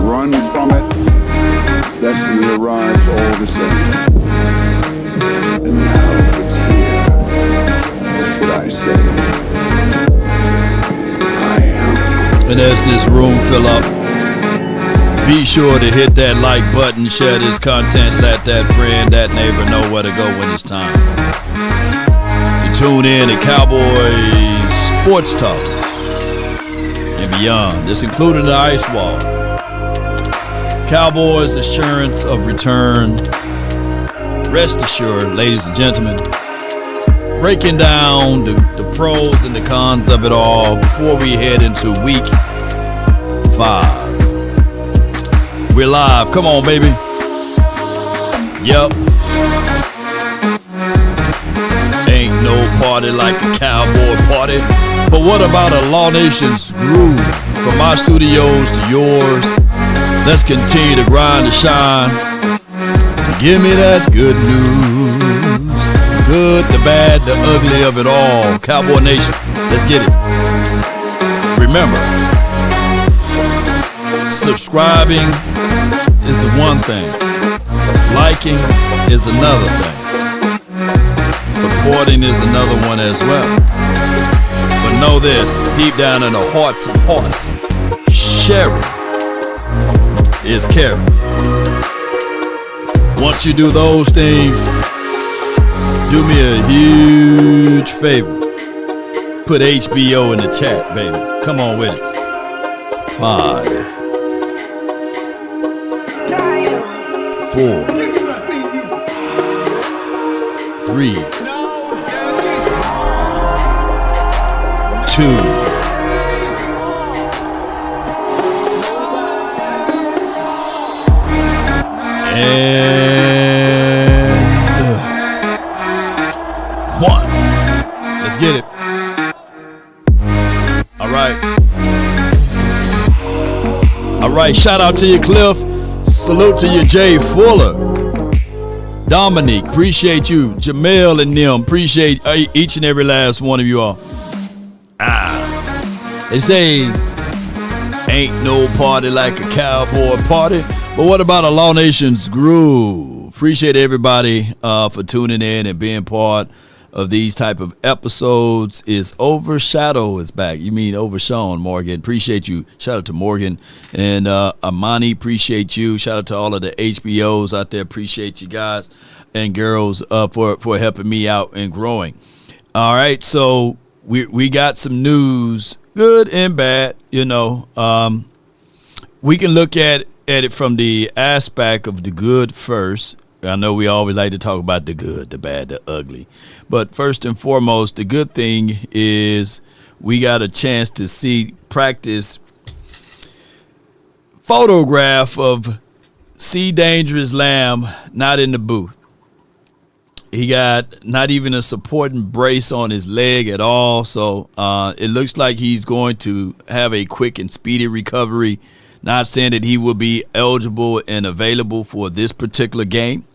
run from it, destiny arrives all the same. And now it's here. Or should I say, I am. And as this room fill up, be sure to hit that like button, share this content, let that friend, that neighbor know where to go when it's time to tune in to Cowboys Sports Talk and beyond. This including the Ice Wall. Cowboys assurance of return. Rest assured, ladies and gentlemen, breaking down the pros and the cons of it all before we head into week 5. We're live. Come on, baby. Yep. Ain't no party like a cowboy party. But what about a Law Nation's groove? From our studios to yours, let's continue to grind and shine. Give me that good news. Good, the bad, the ugly of it all. Cowboy Nation, let's get it. Remember, subscribing is one thing. Liking is another thing. Supporting is another one as well. But know this, deep down in the hearts of hearts, sharing is caring. Once you do those things, do me a huge favor. Put HBO in the chat, baby. Come on with it. 5, 4, 3, 2, and 1. Let's get it. All right. All right. Shout out to you, Cliff. Salute to you, Jay Fuller. Dominique, appreciate you. Jamel and them, appreciate each and every last one of you all. They say ain't no party like a cowboy party. But what about a Law Nation's groove? Appreciate everybody for tuning in and being part of these type of episodes. Is Overshadow is back. You mean Overshawn, Morgan. Appreciate you. Shout out to Morgan and Amani. Appreciate you. Shout out to all of the HBOs out there. Appreciate you guys and girls for helping me out and growing. All right, so we got some news, good and bad. You know, we can look at it from the aspect of the good first. I know we always like to talk about the good, the bad, the ugly. But first and foremost, the good thing is we got a chance to see practice photograph of C. Dangerous Lamb not in the booth. He got not even a supporting brace on his leg at all. So it looks like he's going to have a quick and speedy recovery. Not saying that he will be eligible and available for this particular game,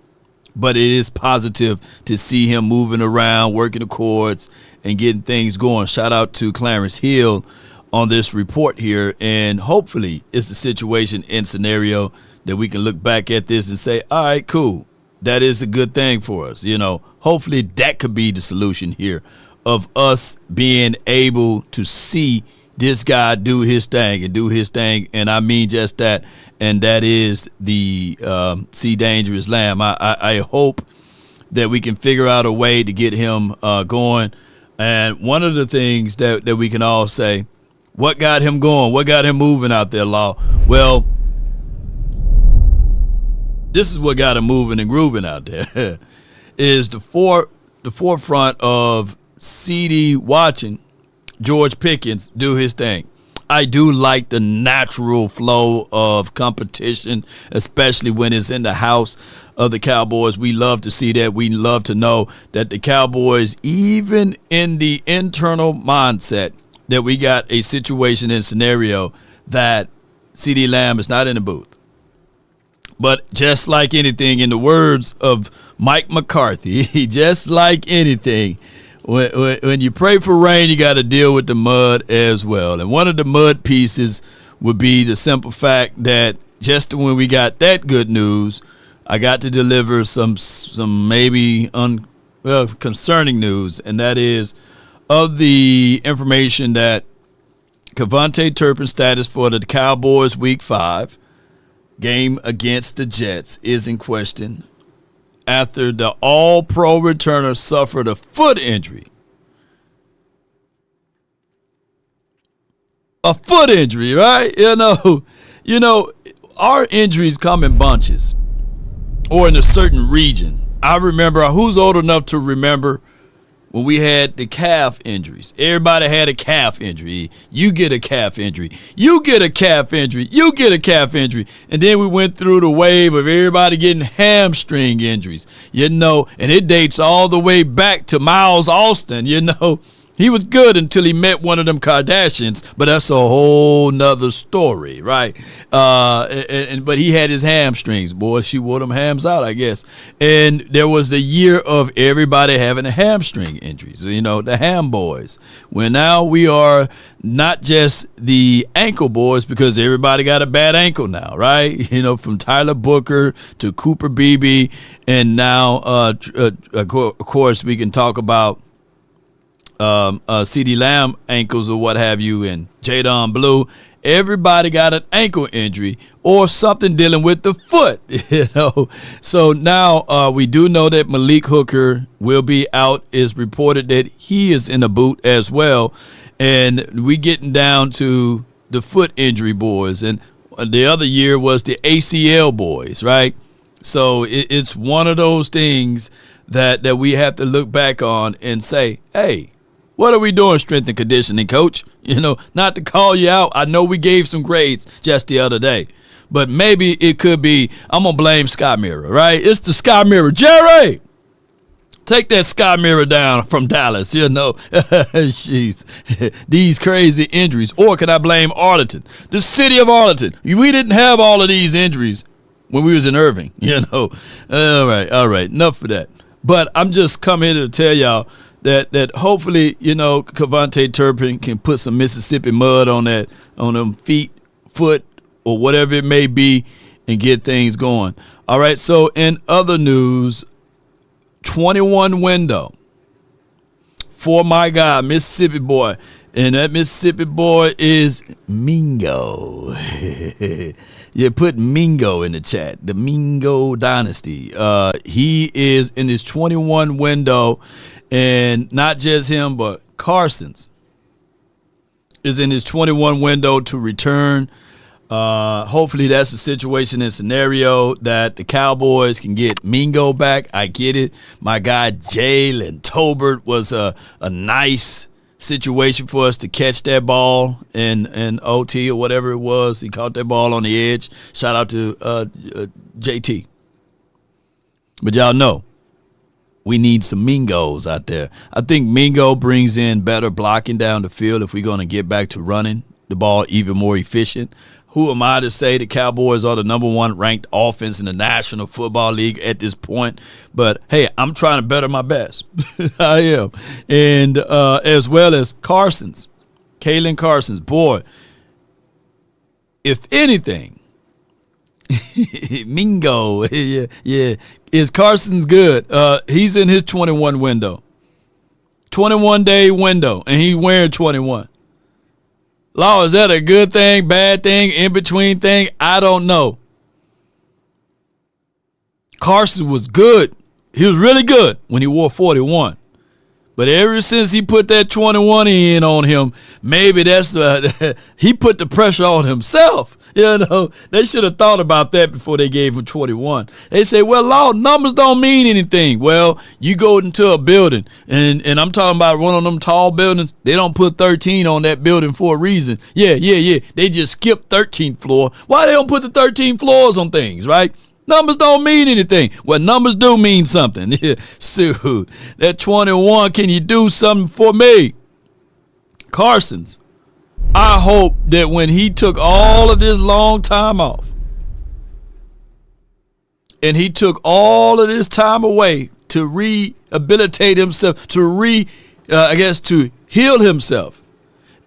but it is positive to see him moving around, working the courts, and getting things going. Shout out to Clarence Hill on this report here, and hopefully it's the situation and scenario that we can look back at this and say, all right, cool. That is a good thing for us. You know, hopefully that could be the solution here of us being able to see this guy do his thing, and I mean just that, and that is the C. Dangerous Lamb. I hope that we can figure out a way to get him going, and one of the things that we can all say, what got him going, what got him moving out there, Law? Well, this is what got him moving and grooving out there, is the forefront of CD watching George Pickens do his thing. I do like the natural flow of competition, especially when it's in the house of the Cowboys. We love to see that. We love to know that the Cowboys, even in the internal mindset, that we got a situation and scenario that CD Lamb is not in the booth. But just like anything, in the words of Mike McCarthy, just like anything, when you pray for rain, you got to deal with the mud as well. And one of the mud pieces would be the simple fact that just when we got that good news, I got to deliver some maybe concerning news, and that is of the information that Kevontae Turpin's status for the Cowboys Week 5 game against the Jets is in question after the all-pro returner suffered a foot injury. A foot injury, right? You know, our injuries come in bunches or in a certain region. I remember, who's old enough to remember when we had the calf injuries? Everybody had a calf injury. You get a calf injury. You get a calf injury. You get a calf injury. And then we went through the wave of everybody getting hamstring injuries, and it dates all the way back to Miles Austin, He was good until he met one of them Kardashians, but that's a whole nother story, right? But he had his hamstrings. Boy, she wore them hams out, I guess. And there was the year of everybody having a hamstring injuries, the ham boys. Well, now we are not just the ankle boys because everybody got a bad ankle now, right? From Tyler Booker to Cooper Beebe, and now, of course, we can talk about CeeDee Lamb ankles or what have you, and Jadon Blue. Everybody got an ankle injury or something dealing with the foot, So now we do know that Malik Hooker will be out. It's reported that he is in a boot as well. And we getting down to the foot injury boys. And the other year was the ACL boys, right? So it's one of those things that we have to look back on and say, hey, what are we doing, strength and conditioning, coach? Not to call you out. I know we gave some grades just the other day, but maybe it could be, I'm going to blame Sky Mirror, right? It's the Sky Mirror. Jerry, take that Sky Mirror down from Dallas, Jeez, these crazy injuries. Or can I blame Arlington, the city of Arlington? We didn't have all of these injuries when we was in Irving, All right, enough of that. But I'm just coming here to tell y'all that hopefully, Kevontae Turpin can put some Mississippi mud on them feet, foot, or whatever it may be, and get things going. All right, so in other news, 21 window for my guy, Mississippi boy. And that Mississippi boy is Mingo. Yeah, put Mingo in the chat. The Mingo Dynasty. He is in his 21 window, and not just him, but Carson's is in his 21 window to return. Hopefully that's a situation and scenario that the Cowboys can get Mingo back. I get it. My guy Jalen Tolbert was a nice situation for us to catch that ball in OT or whatever it was. He caught that ball on the edge. Shout out to JT. But y'all know we need some Mingos out there. I think Mingo brings in better blocking down the field if we're going to get back to running the ball even more efficient. Who am I to say the Cowboys are the number one ranked offense in the National Football League at this point? But, hey, I'm trying to better my best. I am. And as well as Carson's, Kalen Carson's. Boy, if anything, Mingo, yeah, is Carson's good. He's in his 21 window. 21-day window, and he wearing 21. Law, is that a good thing, bad thing, in-between thing? I don't know. Carson was good. He was really good when he wore 41. But ever since he put that 21 in on him, maybe that's he put the pressure on himself. They should have thought about that before they gave him 21. They say, well, Law, numbers don't mean anything. Well, you go into a building, and I'm talking about one of them tall buildings. They don't put 13 on that building for a reason. Yeah. They just skip 13th floor. Why they don't put the 13 floors on things, right? Numbers don't mean anything. Well, numbers do mean something. So, that 21, can you do something for me? Carson's. I hope that when he took all of this long time off and he took all of this time away to rehabilitate himself, to heal himself,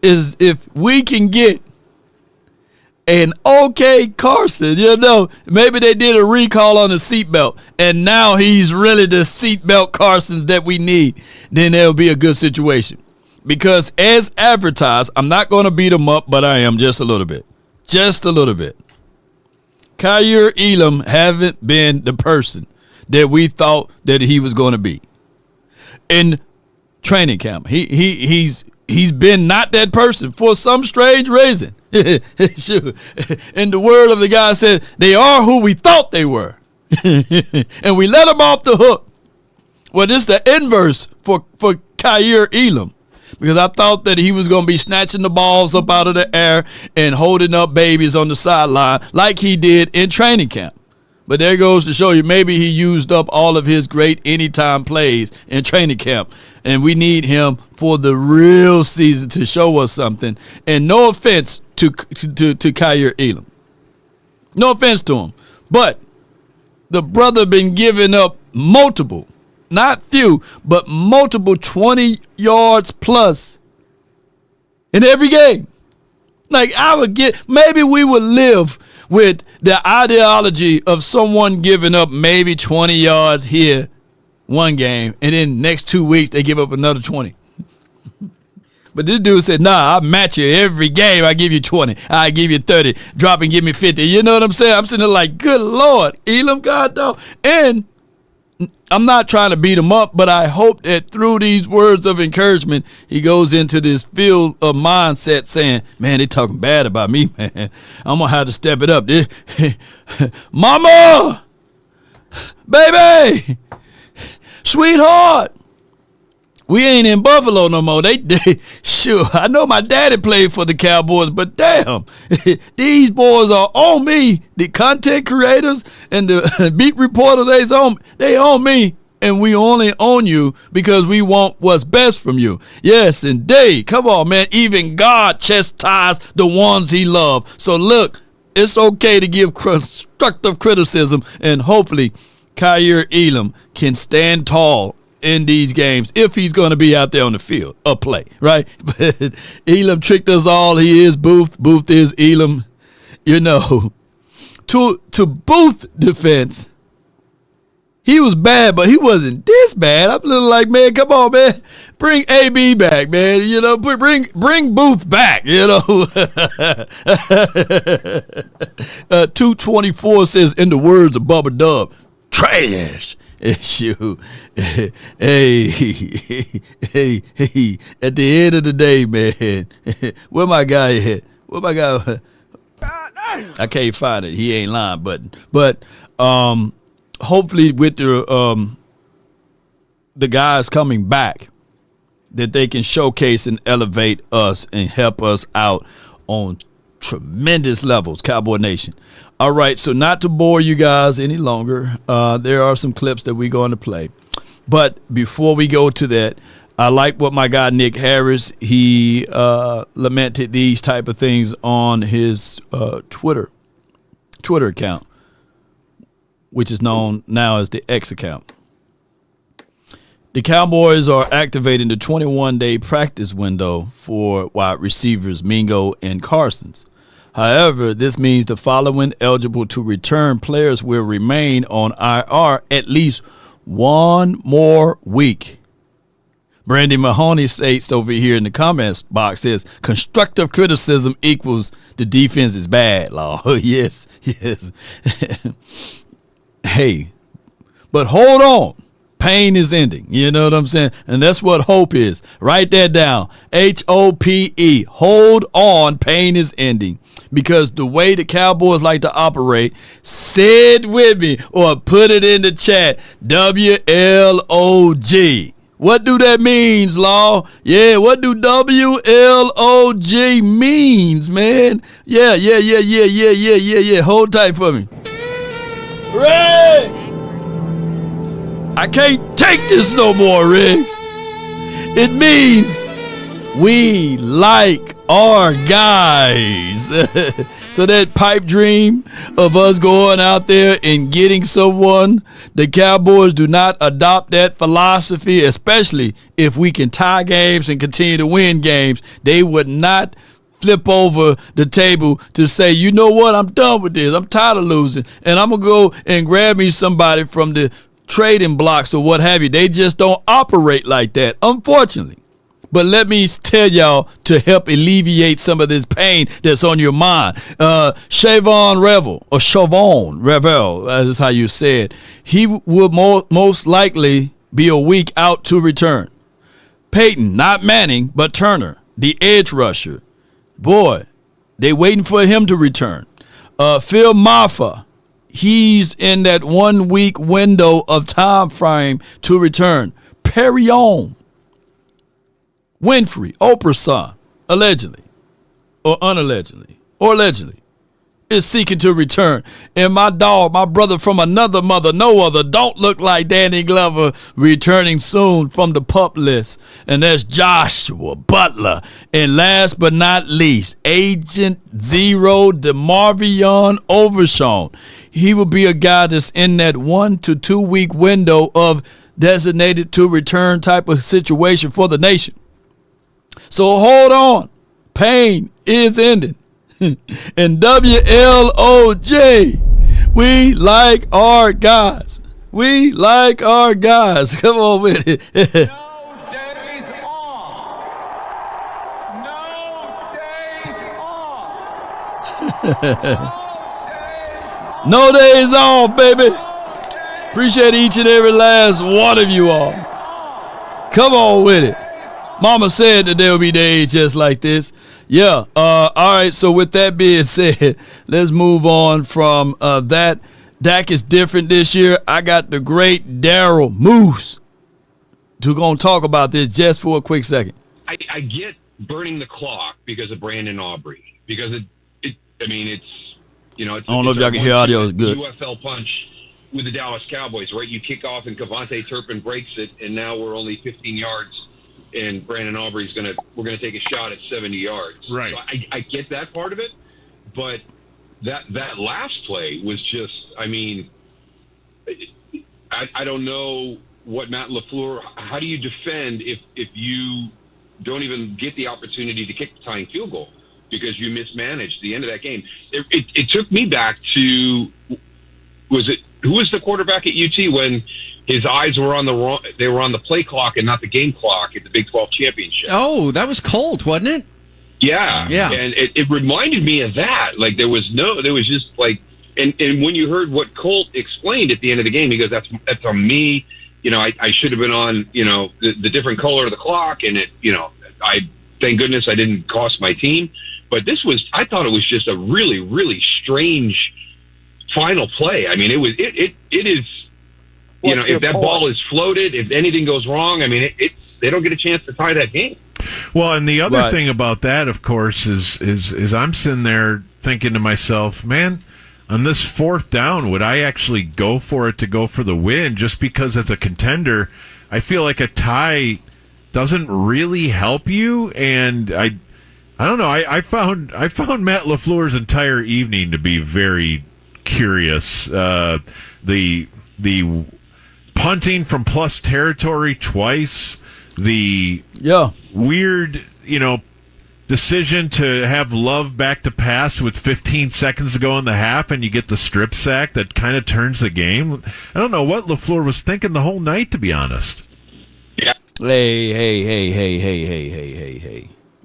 is if we can get an okay Carson. You know, maybe they did a recall on the seatbelt, and now he's really the seatbelt Carson that we need. Then there'll be a good situation. Because as advertised, I'm not going to beat him up, but I am just a little bit. Just a little bit. Kaiir Elam haven't been the person that we thought that he was going to be in training camp. He's been not that person for some strange reason. Sure. And the word of the guy said, they are who we thought they were. And we let them off the hook. Well, this is the inverse for Kaiir Elam. Because I thought that he was going to be snatching the balls up out of the air and holding up babies on the sideline like he did in training camp. But there goes to show you, maybe he used up all of his great anytime plays in training camp. And we need him for the real season to show us something. And no offense to Kaiir Elam. No offense to him. But the brother been giving up multiple, not few, but multiple 20 yards plus in every game. Like, maybe we would live with the ideology of someone giving up maybe 20 yards here one game, and then next 2 weeks they give up another 20. But this dude said, nah, I match you every game. I give you 20. I give you 30. Drop and give me 50. You know what I'm saying? I'm sitting there like, good Lord, Elam, God, dog. And I'm not trying to beat him up, but I hope that through these words of encouragement, he goes into this field of mindset saying, man, they talking bad about me, man. I'm going to have to step it up. Mama, baby, sweetheart, we ain't in Buffalo no more. They sure, I know my daddy played for the Cowboys, but damn, these boys are on me. The content creators and the beat reporters, they own me, and we only own you because we want what's best from you. Yes, indeed. Come on, man. Even God chastises the ones he loves. So look, it's okay to give constructive criticism, and hopefully Kaiir Elam can stand tall in these games if he's going to be out there on the field or play, right? But Elam tricked us all. He is Booth. Booth is Elam. You know, to Booth's defense, he was bad, but he wasn't this bad. I'm a little like, man, come on, man. Bring AB back, man. You know, bring Booth back, you know. 224 says, in the words of Bubba Dub, trash. Issue. Hey, at the end of the day, man, where my guy at? Where my guy? I can't find it. He ain't lying, but hopefully with the guys coming back, that they can showcase and elevate us and help us out on tremendous levels, Cowboy Nation. All right, so not to bore you guys any longer, there are some clips that we're going to play. But before we go to that, I like what my guy Nick Harris, he lamented these type of things on his Twitter account, which is known now as the X account. The Cowboys are activating the 21-day practice window for wide receivers Mingo and Carson's. However, this means the following eligible to return players will remain on IR at least one more week. Brandy Mahoney states over here in the comments box, says, constructive criticism equals the defense is bad, Law. Yes. Hey, but hold on. Pain is ending. You know what I'm saying? And that's what hope is. Write that down. HOPE. Hold on. Pain is ending. Because the way the Cowboys like to operate, say it with me or put it in the chat. WLOG. What do that means, Law? Yeah, what do WLOG means, man? Yeah. Hold tight for me. Riggs! I can't take this no more, Riggs. It means we like our guys. So that pipe dream of us going out there and getting someone, the Cowboys do not adopt that philosophy, especially if we can tie games and continue to win games. They would not flip over the table to say, you know what, I'm done with this. I'm tired of losing. And I'm going to go and grab me somebody from the trading blocks or what have you. They just don't operate like that, unfortunately. But let me tell y'all to help alleviate some of this pain that's on your mind. Chavon Revel, that is how you say it. He will most likely be a week out to return. Peyton, not Manning, but Turner, the edge rusher. Boy, they waiting for him to return. Phil Maffa, he's in that 1 week window of time frame to return. Perrion, Winfrey, Oprah's son, allegedly, or unallegedly, or allegedly, is seeking to return. And my dog, my brother from another mother, no other, don't look like Danny Glover, returning soon from the PUP list. And there's Joshua Butler. And last but not least, Agent Zero DeMarvion Overshawn. He will be a guy that's in that 1 to 2 week window of designated to return type of situation for the nation. So hold on. Pain is ending. And WLOJ, we like our guys. We like our guys. Come on with it. No days off. No days off. No days off, baby. Appreciate each and every last one of you all. Come on with it. Mama said that there will be days just like this. Yeah. All right. So with that being said, let's move on from that. Dak is different this year. I got the great Daryl Moose to go and talk about this just for a quick second. I get burning the clock because of Brandon Aubrey, because it's I don't know if y'all can hear audio is good. UFL punch with the Dallas Cowboys, right? You kick off and Cavante Turpin breaks it, and now we're only 15 yards. And Brandon Aubrey's we're gonna take a shot at 70 yards. Right. So I get that part of it, but that last play was just, I don't know what Matt LaFleur, how do you defend if you don't even get the opportunity to kick the tying field goal because you mismanaged the end of that game? It took me back to, who was the quarterback at UT when his eyes were on they were on the play clock and not the game clock at the Big 12 championship. Oh, that was Colt, wasn't it? Yeah. Yeah. And it reminded me of that. Like there was just like, and when you heard what Colt explained at the end of the game, he goes, that's on me. I should have been on, the different color of the clock. And thank goodness I didn't cost my team. But I thought it was just a really, really strange final play. It is, if that ball is floated, if anything goes wrong, they don't get a chance to tie that game. Well, and the other thing about that, of course, is I'm sitting there thinking to myself, man, on this fourth down, would I actually go for it to go for the win? Just because as a contender, I feel like a tie doesn't really help you, and I don't know. I found Matt LaFleur's entire evening to be very curious. The punting from plus territory twice, the weird, decision to have Love back to pass with 15 seconds to go in the half, and you get the strip sack that kind of turns the game. I don't know what LaFleur was thinking the whole night, to be honest. Yeah. Hey.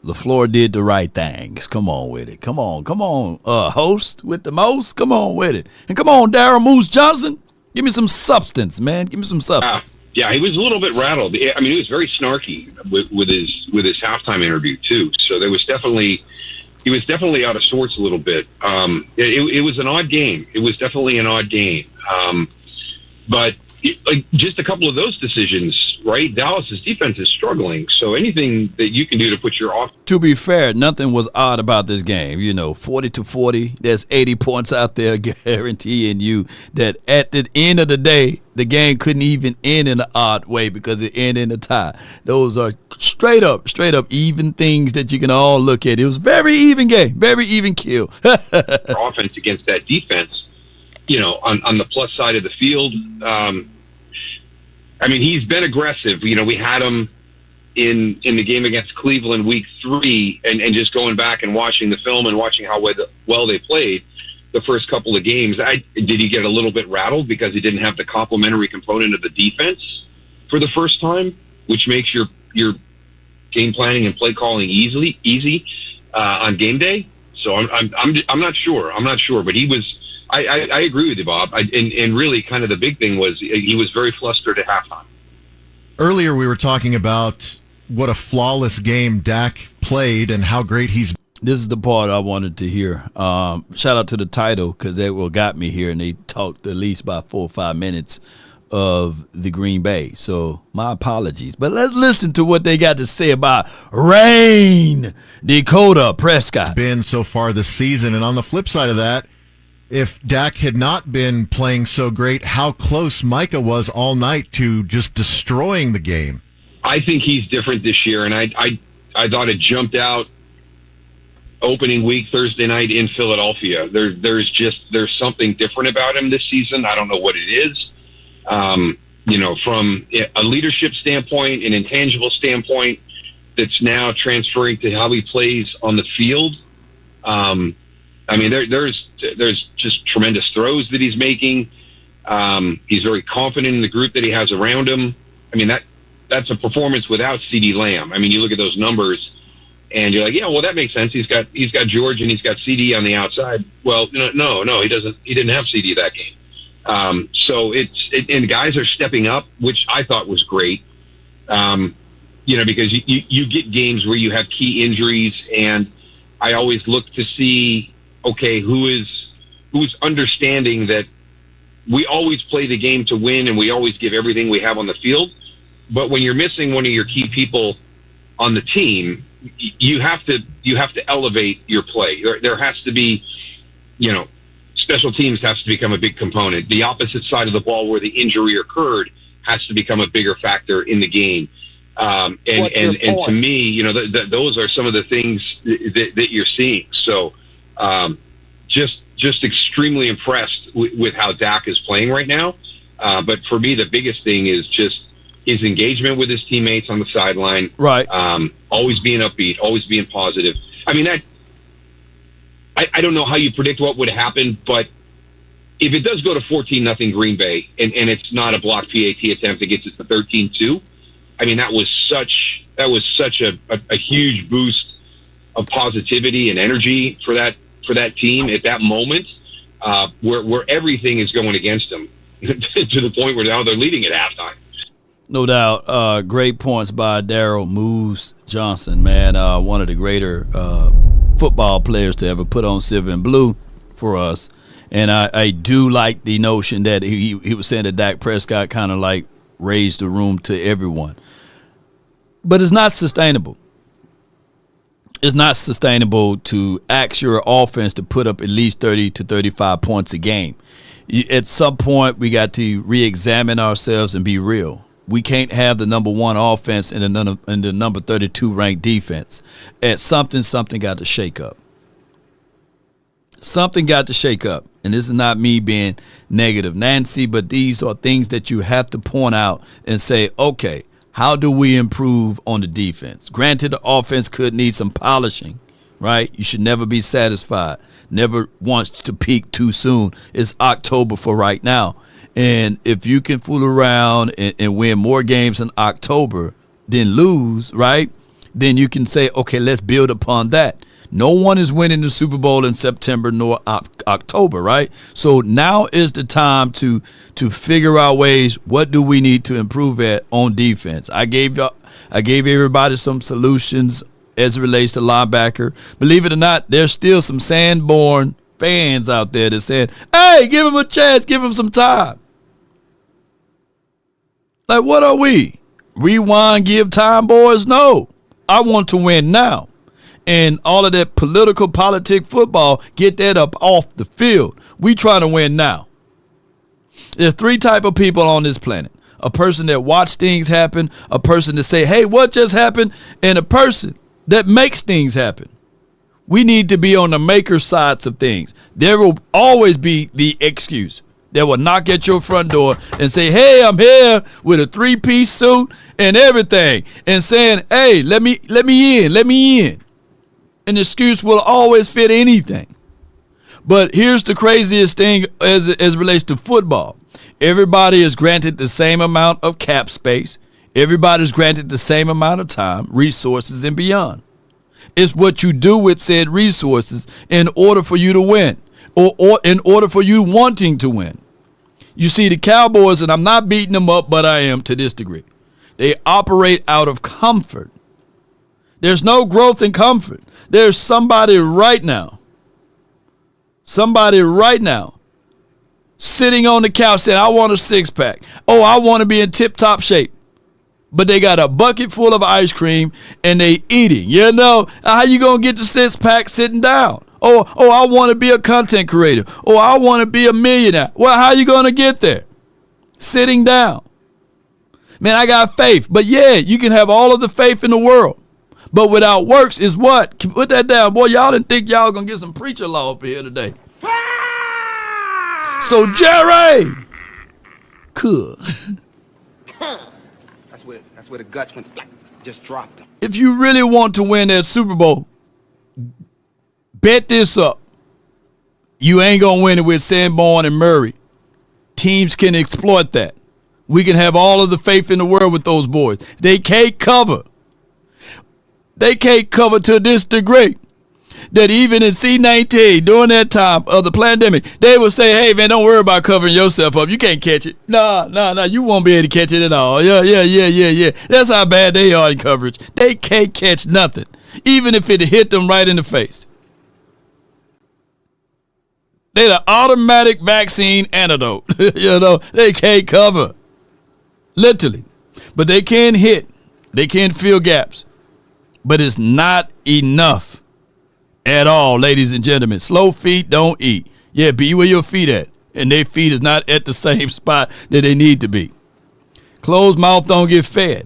LaFleur did the right things. Come on with it. Come on. Host with the most. Come on with it. And come on, Daryl Moose Johnson. Give me some substance, man. Give me some substance. Yeah, he was a little bit rattled. He was very snarky with his halftime interview too. So he was definitely out of sorts a little bit. It was an odd game. It was definitely an odd game. But just a couple of those decisions, right? Dallas's defense is struggling. So anything that you can do to put your off. To be fair, nothing was odd about this game. 40-40. There's 80 points out there guaranteeing you that at the end of the day, the game couldn't even end in an odd way because it ended in a tie. Those are straight up even things that you can all look at. It was very even game, very even kill. Offense against that defense. On the plus side of the field, he's been aggressive. We had him in the game against Cleveland week 3 and just going back and watching the film and watching how well they played the first couple of games, did he get a little bit rattled because he didn't have the complementary component of the defense for the first time, which makes your game planning and play calling easy on game day? So I'm not sure. I'm not sure, but he was. I agree with you, Bob. And really, kind of the big thing was he was very flustered at halftime. Earlier, we were talking about what a flawless game Dak played and how great he's. This is the part I wanted to hear. Shout out to the title because they got me here and they talked at least about 4 or 5 minutes of the Green Bay. So my apologies. But let's listen to what they got to say about Rain Dakota Prescott. Been so far this season. And on the flip side of that, if Dak had not been playing so great, how close Micah was all night to just destroying the game. I think he's different this year, and I thought it jumped out opening week Thursday night in Philadelphia. There's something different about him this season. I don't know what it is. From a leadership standpoint, an intangible standpoint, that's now transferring to how he plays on the field. There's just tremendous throws that he's making. He's very confident in the group that he has around him. I mean, that's a performance without CeeDee Lamb. I mean, you look at those numbers and you're like, yeah, well, that makes sense. He's got George and he's got CeeDee on the outside. Well, no, he doesn't. He didn't have CeeDee that game. And guys are stepping up, which I thought was great. Because you get games where you have key injuries, and I always look to see, okay, who's understanding that we always play the game to win and we always give everything we have on the field. But when you're missing one of your key people on the team, you have to elevate your play. There has to be, special teams has to become a big component. The opposite side of the ball where the injury occurred has to become a bigger factor in the game. And to me, those are some of the things that you're seeing. So, just extremely impressed with how Dak is playing right now. But for me, the biggest thing is just his engagement with his teammates on the sideline. Right. Always being upbeat, always being positive. I mean, I don't know how you predict what would happen, but if it does go to 14-0 Green Bay and it's not a blocked PAT attempt that gets it to 13-2, I mean, that was such a huge boost of positivity and energy for that team at that moment, where everything is going against them to the point where now they're leading at halftime. No doubt. Great points by Daryl Moose Johnson, man. One of the greater football players to ever put on silver and blue for us. And I do like the notion that he was saying that Dak Prescott kind of like raised the room to everyone. But it's not sustainable. It's not sustainable to ask your offense to put up at least 30 to 35 points a game. At some point, we got to re-examine ourselves and be real. We can't have the number 1 offense and the number 32 ranked defense. Something got to shake up. Something got to shake up. And this is not me being negative, Nancy, but these are things that you have to point out and say, okay, how do we improve on the defense? Granted, the offense could need some polishing, right? You should never be satisfied. Never wants to peak too soon. It's October for right now. And if you can fool around and win more games in October than lose, right, then you can say, okay, let's build upon that. No one is winning the Super Bowl in September nor October, right? So now is the time to figure out ways. What do we need to improve at on defense? I gave everybody some solutions as it relates to linebacker. Believe it or not, there's still some Sanborn fans out there that said, "Hey, give him a chance, give him some time." Like, what are we? Rewind, give time, boys? No, I want to win now. And all of that politic football, get that up off the field. We trying to win now. There's 3 type of people on this planet. A person that watch things happen, a person that say, hey, what just happened? And a person that makes things happen. We need to be on the maker sides of things. There will always be the excuse. that will knock at your front door and say, hey, I'm here with a 3-piece suit and everything, and saying, hey, let me in. An excuse will always fit anything. But here's the craziest thing as it relates to football. Everybody is granted the same amount of cap space. Everybody's granted the same amount of time, resources, and beyond. It's what you do with said resources in order for you to win, or in order for you wanting to win. You see, the Cowboys, and I'm not beating them up, but I am to this degree, they operate out of comfort. There's no growth in comfort. There's somebody right now sitting on the couch saying, I want a 6-pack. Oh, I want to be in tip-top shape. But they got a bucket full of ice cream and they eating. You know, how you going to get the 6-pack sitting down? Oh, I want to be a content creator. Oh, I want to be a millionaire. Well, how you going to get there? Sitting down. Man, I got faith. But yeah, you can have all of the faith in the world. But without works is what? Put that down. Boy, y'all didn't think y'all going to get some preacher law up here today. So, Jerry. Cool. That's where the guts went. Just dropped them. If you really want to win that Super Bowl, bet this up. You ain't going to win it with Sanborn and Murray. Teams can exploit that. We can have all of the faith in the world with those boys. They can't cover. They can't cover to this degree that even in C-19, during that time of the pandemic, they would say, hey, man, don't worry about covering yourself up. You can't catch it. No, you won't be able to catch it at all. Yeah. That's how bad they are in coverage. They can't catch nothing, even if it hit them right in the face. They're the automatic vaccine antidote. They can't cover. Literally. But they can hit. They can fill gaps. But it's not enough at all, ladies and gentlemen. Slow feet don't eat. Yeah, be where your feet at. And their feet is not at the same spot that they need to be. Closed mouth don't get fed.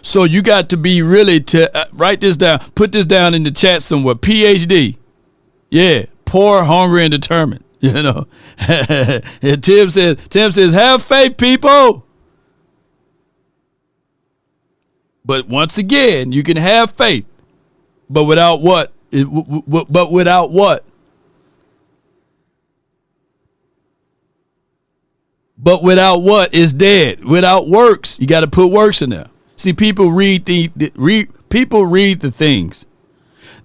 So you got to be really write this down. Put this down in the chat somewhere. PhD. Yeah, poor, hungry, and determined. And Tim says, have faith, people. But once again, you can have faith, but without what? But without what? But without what is dead. Without works, you got to put works in there. See, people read the things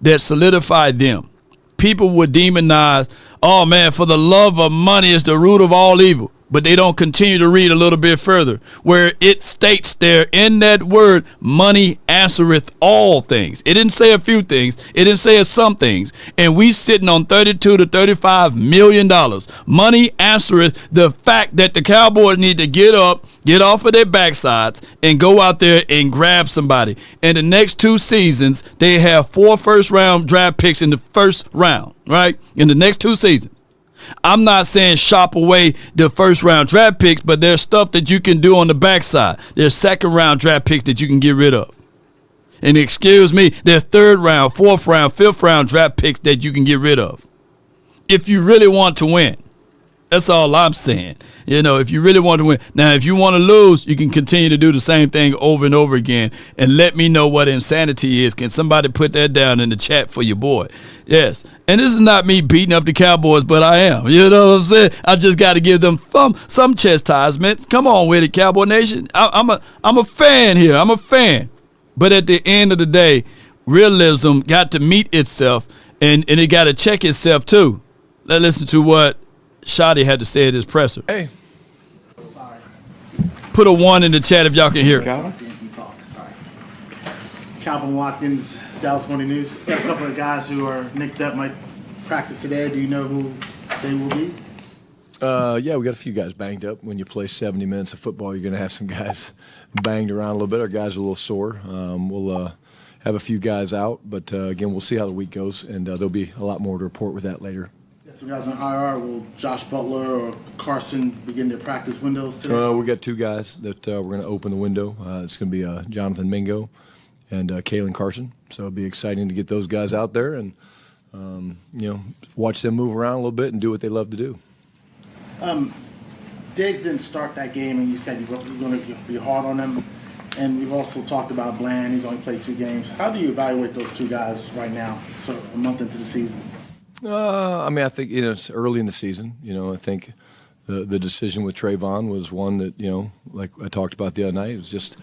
that solidify them. People would demonize, oh man, for the love of money is the root of all evil. But they don't continue to read a little bit further, where it states there in that word, money answereth all things. It didn't say a few things. It didn't say some things. And we sitting on $32 to $35 million. Money answereth the fact that the Cowboys need to get up, get off of their backsides, and go out there and grab somebody. In the next 2 seasons, they have 4 first-round draft picks in the first round, right? In the next 2 seasons. I'm not saying shop away the first-round draft picks, but there's stuff that you can do on the backside. There's second-round draft picks that you can get rid of. And excuse me, there's 3rd round, 4th round, 5th round draft picks that you can get rid of. If you really want to win. That's all I'm saying. If you really want to win. Now, if you want to lose, you can continue to do the same thing over and over again. And let me know what insanity is. Can somebody put that down in the chat for your boy? Yes. And this is not me beating up the Cowboys, but I am. You know what I'm saying? I just got to give them some chastisement. Come on with it, Cowboy Nation. I'm a fan here. I'm a fan. But at the end of the day, realism got to meet itself, and it got to check itself too. Let's listen to what Shotty had to say at his presser. Hey. Put a 1 in the chat if y'all can hear. Calvin Watkins, Dallas Morning News. Got a couple of guys who are nicked up, might practice today. Do you know who they will be? Yeah, we got a few guys banged up. When you play 70 minutes of football, you're going to have some guys banged around a little bit. Our guys are a little sore. We'll have a few guys out, but again, we'll see how the week goes, and there'll be a lot more to report with that later. Some guys on IR. Will Josh Butler or Carson begin their practice windows today? We got 2 guys that we're going to open the window. It's going to be Jonathan Mingo and Kalen Carson. So it'll be exciting to get those guys out there and watch them move around a little bit and do what they love to do. Diggs didn't start that game, and you said you're going to be hard on him. And we've also talked about Bland. He's only played 2 games. How do you evaluate those 2 guys right now, so a month into the season? I mean, I think it's early in the season. I think the decision with Trayvon was one that like I talked about the other night. It was just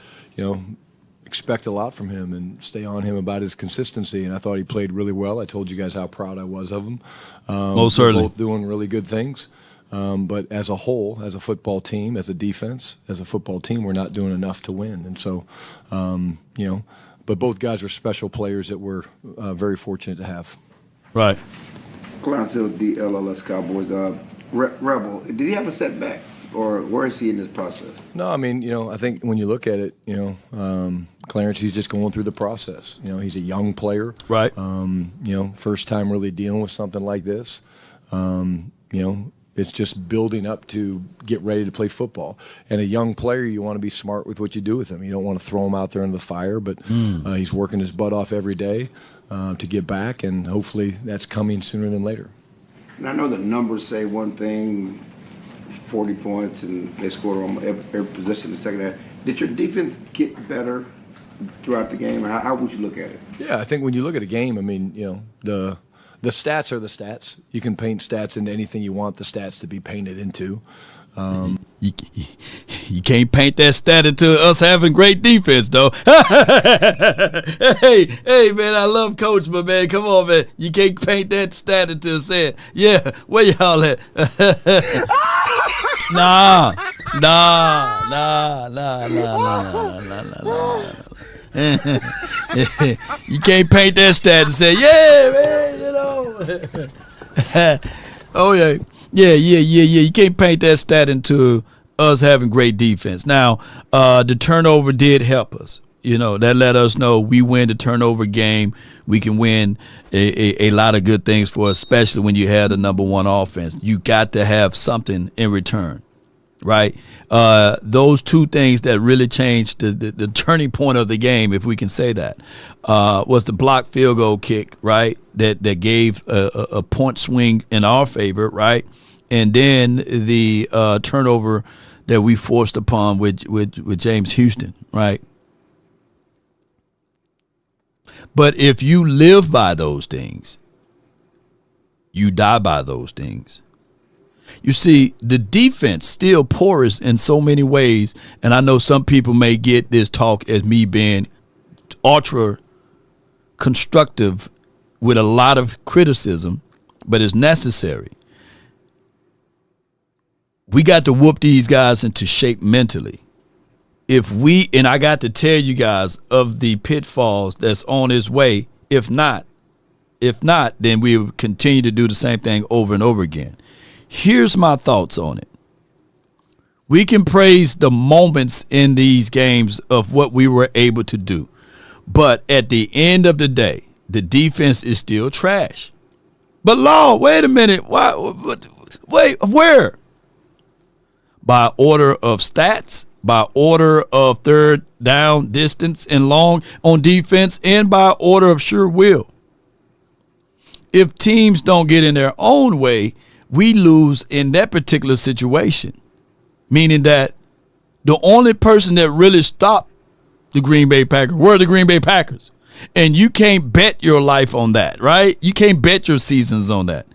expect a lot from him and stay on him about his consistency. And I thought he played really well. I told you guys how proud I was of him. Most certainly, both doing really good things. But as a whole, as a football team, as a defense, as a football team, we're not doing enough to win. And so, but both guys are special players that we're very fortunate to have. Right. Clarence Hill, the LLS Cowboys. Rebel, did he have a setback, or where is he in this process? No, I mean, I think when you look at it, Clarence, he's just going through the process. He's a young player. Right. First time really dealing with something like this. It's just building up to get ready to play football. And a young player, you want to be smart with what you do with him. You don't want to throw him out there into the fire, but he's working his butt off every day to get back, and hopefully that's coming sooner than later. And I know the numbers say one thing, 40 points, and they scored on every possession in the second half. Did your defense get better throughout the game? How would you look at it? Yeah, I think when you look at a game, I mean, the stats are the stats. You can paint stats into anything you want the stats to be painted into. You can't paint that stat into us having great defense, though. hey, man, I love Coach, but, man, come on, man. You can't paint that stat into a set. Yeah, where y'all at? Nah. You can't paint that stat and say, yeah, man, oh, yeah. Yeah. You can't paint that stat into us having great defense. Now, the turnover did help us. That let us know we win the turnover game. We can win a lot of good things for us, especially when you have the number 1 offense. You got to have something in return, right? Those 2 things that really changed the turning point of the game, if we can say that, was the blocked field goal kick, right? That gave a point swing in our favor, right? And then the turnover that we forced upon with James Houston, right? But if you live by those things, you die by those things. You see, the defense still porous in so many ways, and I know some people may get this talk as me being ultra constructive with a lot of criticism, but it's necessary. We got to whoop these guys into shape mentally. And I got to tell you guys of the pitfalls that's on its way. If not, then we will continue to do the same thing over and over again. Here's my thoughts on it. We can praise the moments in these games of what we were able to do. But at the end of the day, the defense is still trash. But Lord, wait a minute. Why? Wait, where? By order of stats, by order of third down distance and long on defense, and by order of sure will. If teams don't get in their own way, we lose in that particular situation. Meaning that the only person that really stopped the Green Bay Packers were the Green Bay Packers. And you can't bet your life on that, right? You can't bet your seasons on that.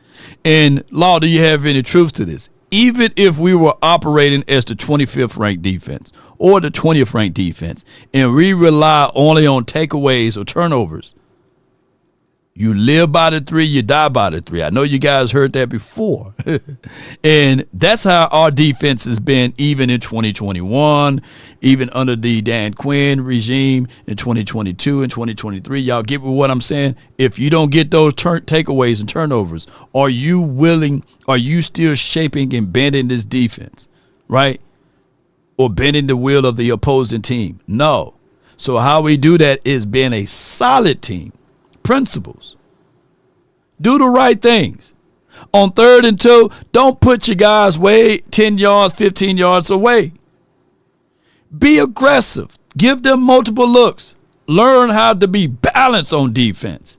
And, Law, do you have any truth to this? Even if we were operating as the 25th ranked defense or the 20th ranked defense, and we rely only on takeaways or turnovers, you live by the 3, you die by the 3. I know you guys heard that before. And that's how our defense has been even in 2021, even under the Dan Quinn regime in 2022 and 2023. Y'all get what I'm saying? If you don't get those takeaways and turnovers, are you still shaping and bending this defense, right? Or bending the will of the opposing team? No. So how we do that is being a solid team. Principles. Do the right things. On 3rd and 2, don't put your guys way 10 yards, 15 yards away. Be aggressive. Give them multiple looks. Learn how to be balanced on defense.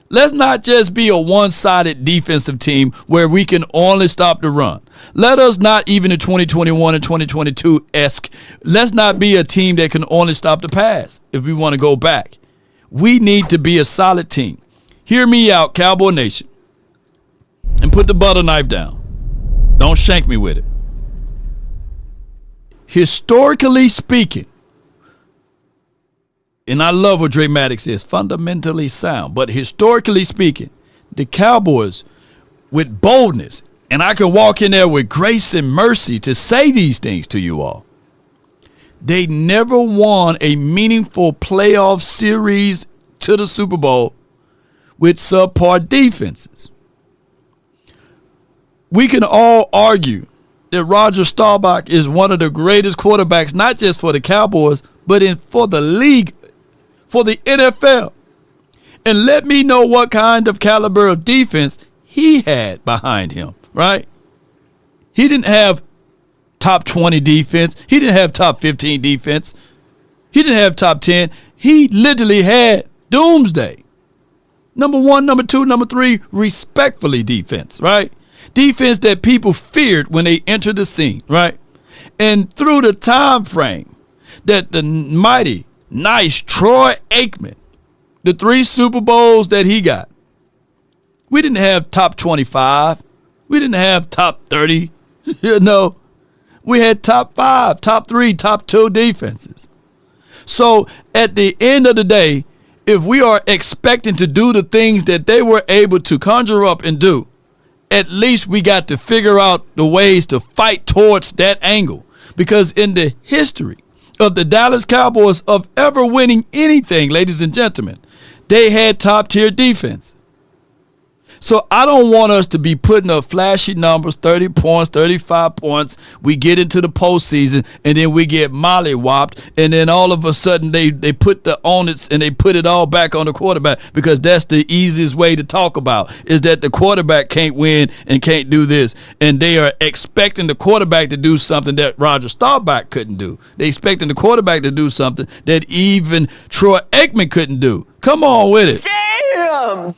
Let's not just be a one-sided defensive team where we can only stop the run. Let us not, even in 2021 and 2022-esque, let's not be a team that can only stop the pass if we want to go back. We need to be a solid team. Hear me out, Cowboy Nation, and put the butter knife down. Don't shank me with it. Historically speaking, and I love what Dre Maddox says, fundamentally sound, but historically speaking, the Cowboys, with boldness, and I can walk in there with grace and mercy to say these things to you all, they never won a meaningful playoff series to the Super Bowl with subpar defenses. We can all argue that Roger Staubach is one of the greatest quarterbacks, not just for the Cowboys, but for the league, for the NFL. And let me know what kind of caliber of defense he had behind him, right? He didn't have top 20 defense. He didn't have top 15 defense. He didn't have top 10. He literally had doomsday. Number 1, number 2, number 3, respectfully defense, right? Defense that people feared when they entered the scene, right? And through the time frame that the mighty, nice Troy Aikman, the 3 Super Bowls that he got, we didn't have top 25. We didn't have top 30. We had top 5, top 3, top 2 defenses. So at the end of the day, if we are expecting to do the things that they were able to conjure up and do, at least we got to figure out the ways to fight towards that angle. Because in the history of the Dallas Cowboys of ever winning anything, ladies and gentlemen, they had top-tier defense. So I don't want us to be putting up flashy numbers, 30 points, 35 points. We get into the postseason, and then we get mollywopped, and then all of a sudden they put the onus and they put it all back on the quarterback, because that's the easiest way to talk about, is that the quarterback can't win and can't do this. And they are expecting the quarterback to do something that Roger Staubach couldn't do. They're expecting the quarterback to do something that even Troy Aikman couldn't do. Come on with it. Damn!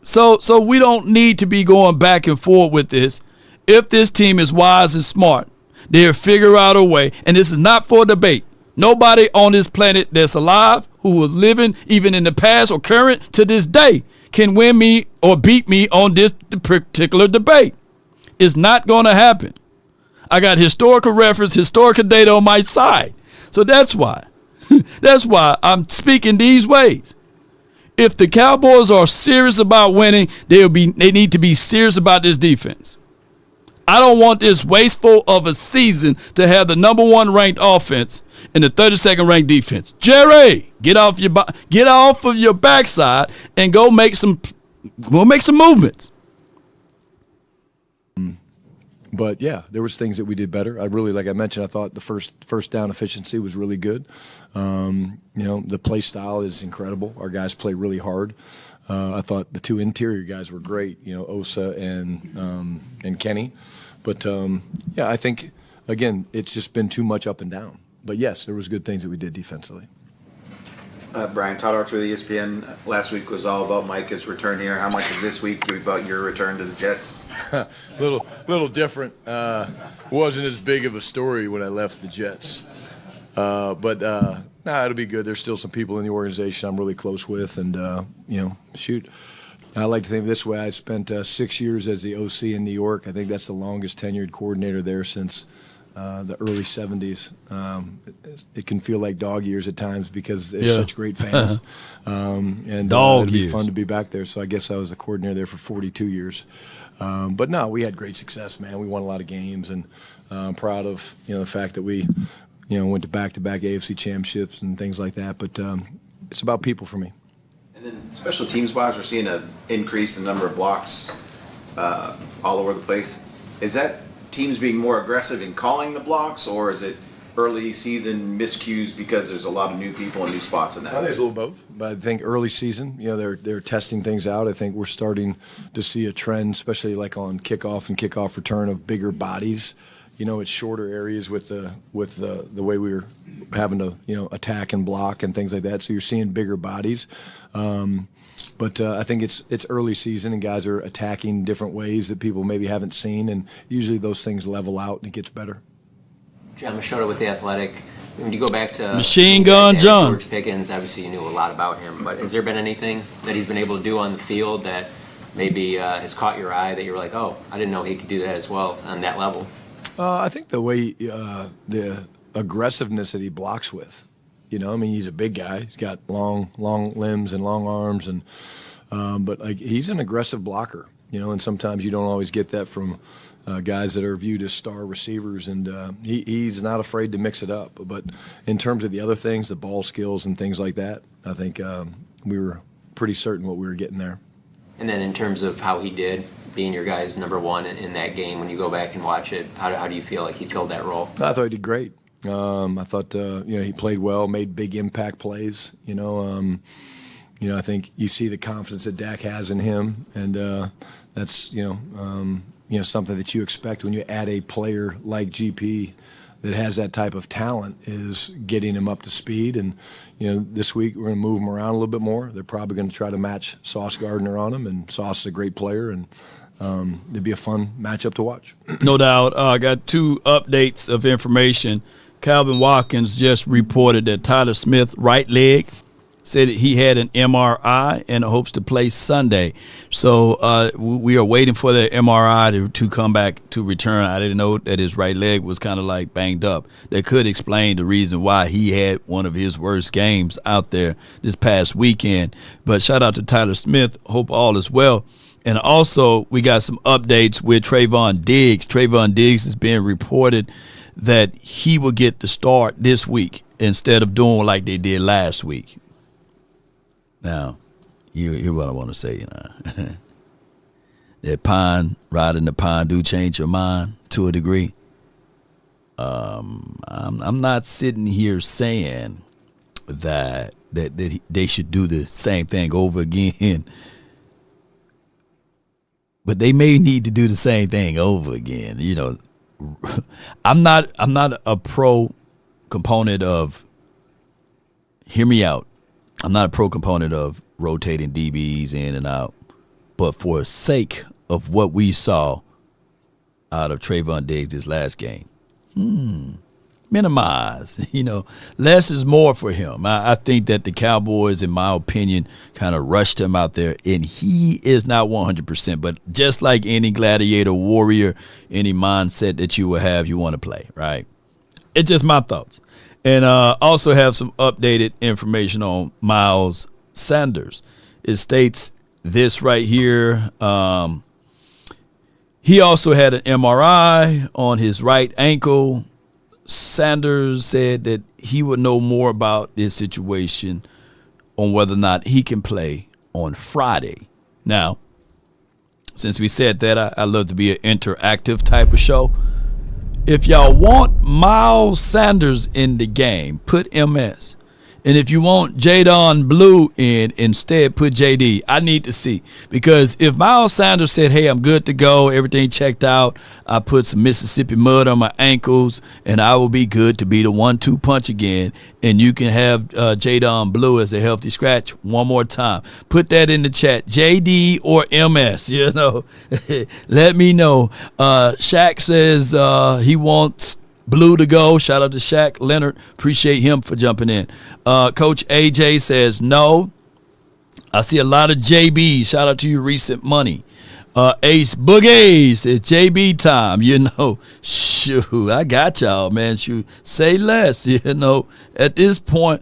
So we don't need to be going back and forth with this. If this team is wise and smart, they'll figure out a way. And this is not for debate. Nobody on this planet that's alive, who is living even in the past or current to this day, can win me or beat me on this particular debate. It's not going to happen. I got historical reference, historical data on my side. So that's why. That's why I'm speaking these ways. If the Cowboys are serious about winning, they need to be serious about this defense. I don't want this wasteful of a season to have the number 1 ranked offense and the 32nd ranked defense. Jerry, get off of your backside and go make some movements. But yeah, there was things that we did better. I really, like I mentioned, I thought the first down efficiency was really good. The play style is incredible. Our guys play really hard. I thought the 2 interior guys were great. Osa and Kenny. But I think again, it's just been too much up and down. But yes, there was good things that we did defensively. Brian, Todd Archer with ESPN. Last week was all about Micah's return here. How much is this week about your return to the Jets? little different. Wasn't as big of a story when I left the Jets. But it'll be good. There's still some people in the organization I'm really close with, and I like to think this way. I spent 6 years as the OC in New York. I think that's the longest tenured coordinator there since the early 70s. It can feel like dog years at times because there's such great fans. It'd be fun to be back there. So I guess I was the coordinator there for 42 years. But no, we had great success, man. We won a lot of games, and I'm proud of the fact that we went to back-to-back AFC championships and things like that. But it's about people for me. And then special teams-wise, we're seeing an increase in the number of blocks all over the place. Is that teams being more aggressive in calling the blocks, or is it early season miscues because there's a lot of new people and new spots in that? I think it's a little both. But I think early season, they're testing things out. I think we're starting to see a trend, especially like on kickoff and kickoff return, of bigger bodies, it's shorter areas with the way we were having to, attack and block and things like that. So you're seeing bigger bodies. But I think it's early season and guys are attacking different ways that people maybe haven't seen, and usually those things level out and it gets better. John Machota with The Athletic. When you go back to Machine Gun John. George Pickens, obviously you knew a lot about him, but has there been anything that he's been able to do on the field that maybe has caught your eye that you were like, oh, I didn't know he could do that as well on that level? I think the way the aggressiveness that he blocks with. He's a big guy. He's got long limbs and long arms, and but he's an aggressive blocker. And sometimes you don't always get that from guys that are viewed as star receivers, and he's not afraid to mix it up. But in terms of the other things, the ball skills and things like that, I think we were pretty certain what we were getting there. And then in terms of how he did, being your guy's number one in that game, when you go back and watch it, how do you feel like he filled that role? I thought he did great. I thought he played well, made big impact plays. I think you see the confidence that Dak has in him, and that's something that you expect when you add a player like GP that has that type of talent, is getting him up to speed. And this week we're going to move him around a little bit more. They're probably going to try to match Sauce Gardner on him, and Sauce is a great player, and it'd be a fun matchup to watch. No doubt. I got 2 updates of information. Calvin Watkins just reported that Tyler Smith, right leg, said he had an MRI and hopes to play Sunday. So we are waiting for the MRI to come back to return. I didn't know that his right leg was kind of like banged up. That could explain the reason why he had one of his worst games out there this past weekend. But shout out to Tyler Smith. Hope all is well. And also, we got some updates with Trayvon Diggs. Trayvon Diggs is being reported that he will get the start this week instead of doing like they did last week. Now, you hear what I want to say, that riding the pine do change your mind to a degree. I'm not sitting here saying that they should do the same thing over again. But they may need to do the same thing over again. I'm not a pro component of, hear me out, I'm not a pro component of rotating DBs in and out. But for the sake of what we saw out of Trayvon Diggs this last game, minimize. Less is more for him. I think that the Cowboys, in my opinion, kind of rushed him out there, and he is not 100%. But just like any gladiator warrior, any mindset that you will have, you want to play, right? It's just my thoughts. And also have some updated information on Miles Sanders. It states this right here. He also had an MRI on his right ankle. Sanders said that he would know more about this situation on whether or not he can play on Friday. Now, since we said that, I love to be an interactive type of show. If y'all want Miles Sanders in the game, put MS. And if you want Jadon Blue in, instead put JD. I need to see. Because if Miles Sanders said, hey, I'm good to go, everything checked out, I put some Mississippi mud on my ankles, and I will be good to be the 1-2 punch again, and you can have Jadon Blue as a healthy scratch one more time. Put that in the chat, JD or MS, Let me know. Shaq says he wants Blue to go. Shout out to Shaq Leonard. Appreciate him for jumping in. Coach AJ says no. I see a lot of JB. Shout out to you, Recent Money. Ace Boogie says JB time. Shoot, I got y'all, man. Shoot, say less. At this point,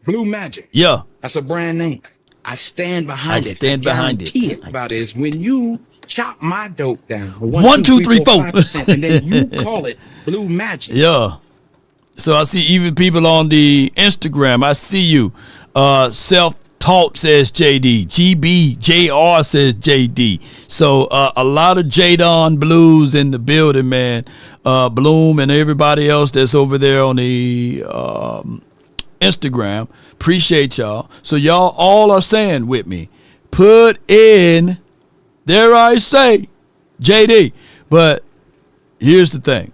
Blue Magic. Yeah, that's a brand name. I stand behind it. I stand behind it. About is when you chop my dope down. 1, 2, 3, 4. And then you call it Blue Magic. Yeah. So I see even people on the Instagram. I see you. Self-taught says JD. GBJR says JD. So a lot of Jadon Blues in the building, man. Bloom and everybody else that's over there on the Instagram. Appreciate y'all. So y'all all are saying with me, put in, dare I say, JD. But here's the thing.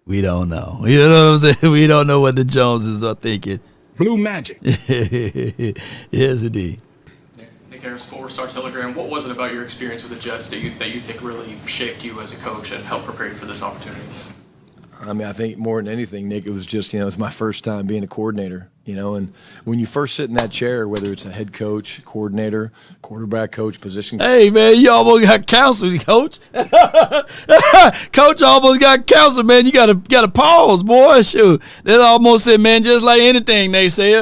We don't know. You know what I'm saying? We don't know what the Joneses are thinking. Blue Magic. Yes, indeed. Nick Harris, Full Star Telegram. What was it about your experience with the Jets that you think really shaped you as a coach and helped prepare you for this opportunity? I mean, I think more than anything, Nick, it was just, it was my first time being a coordinator, and when you first sit in that chair, whether it's a head coach, coordinator, quarterback coach, position. Hey, man, you almost got counseled, Coach. Coach almost got counseled, man. You gotta pause, boy. Shoot. That almost said, man, just like anything they say, I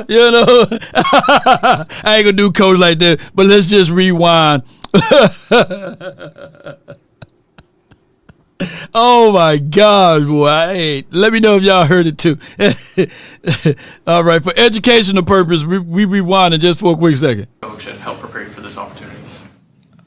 ain't gonna do Coach like that, but let's just rewind. Oh my God, boy! Hey, let me know if y'all heard it too. All right, for educational purpose, we rewind just for a quick second. Coach and help prepare you for this opportunity.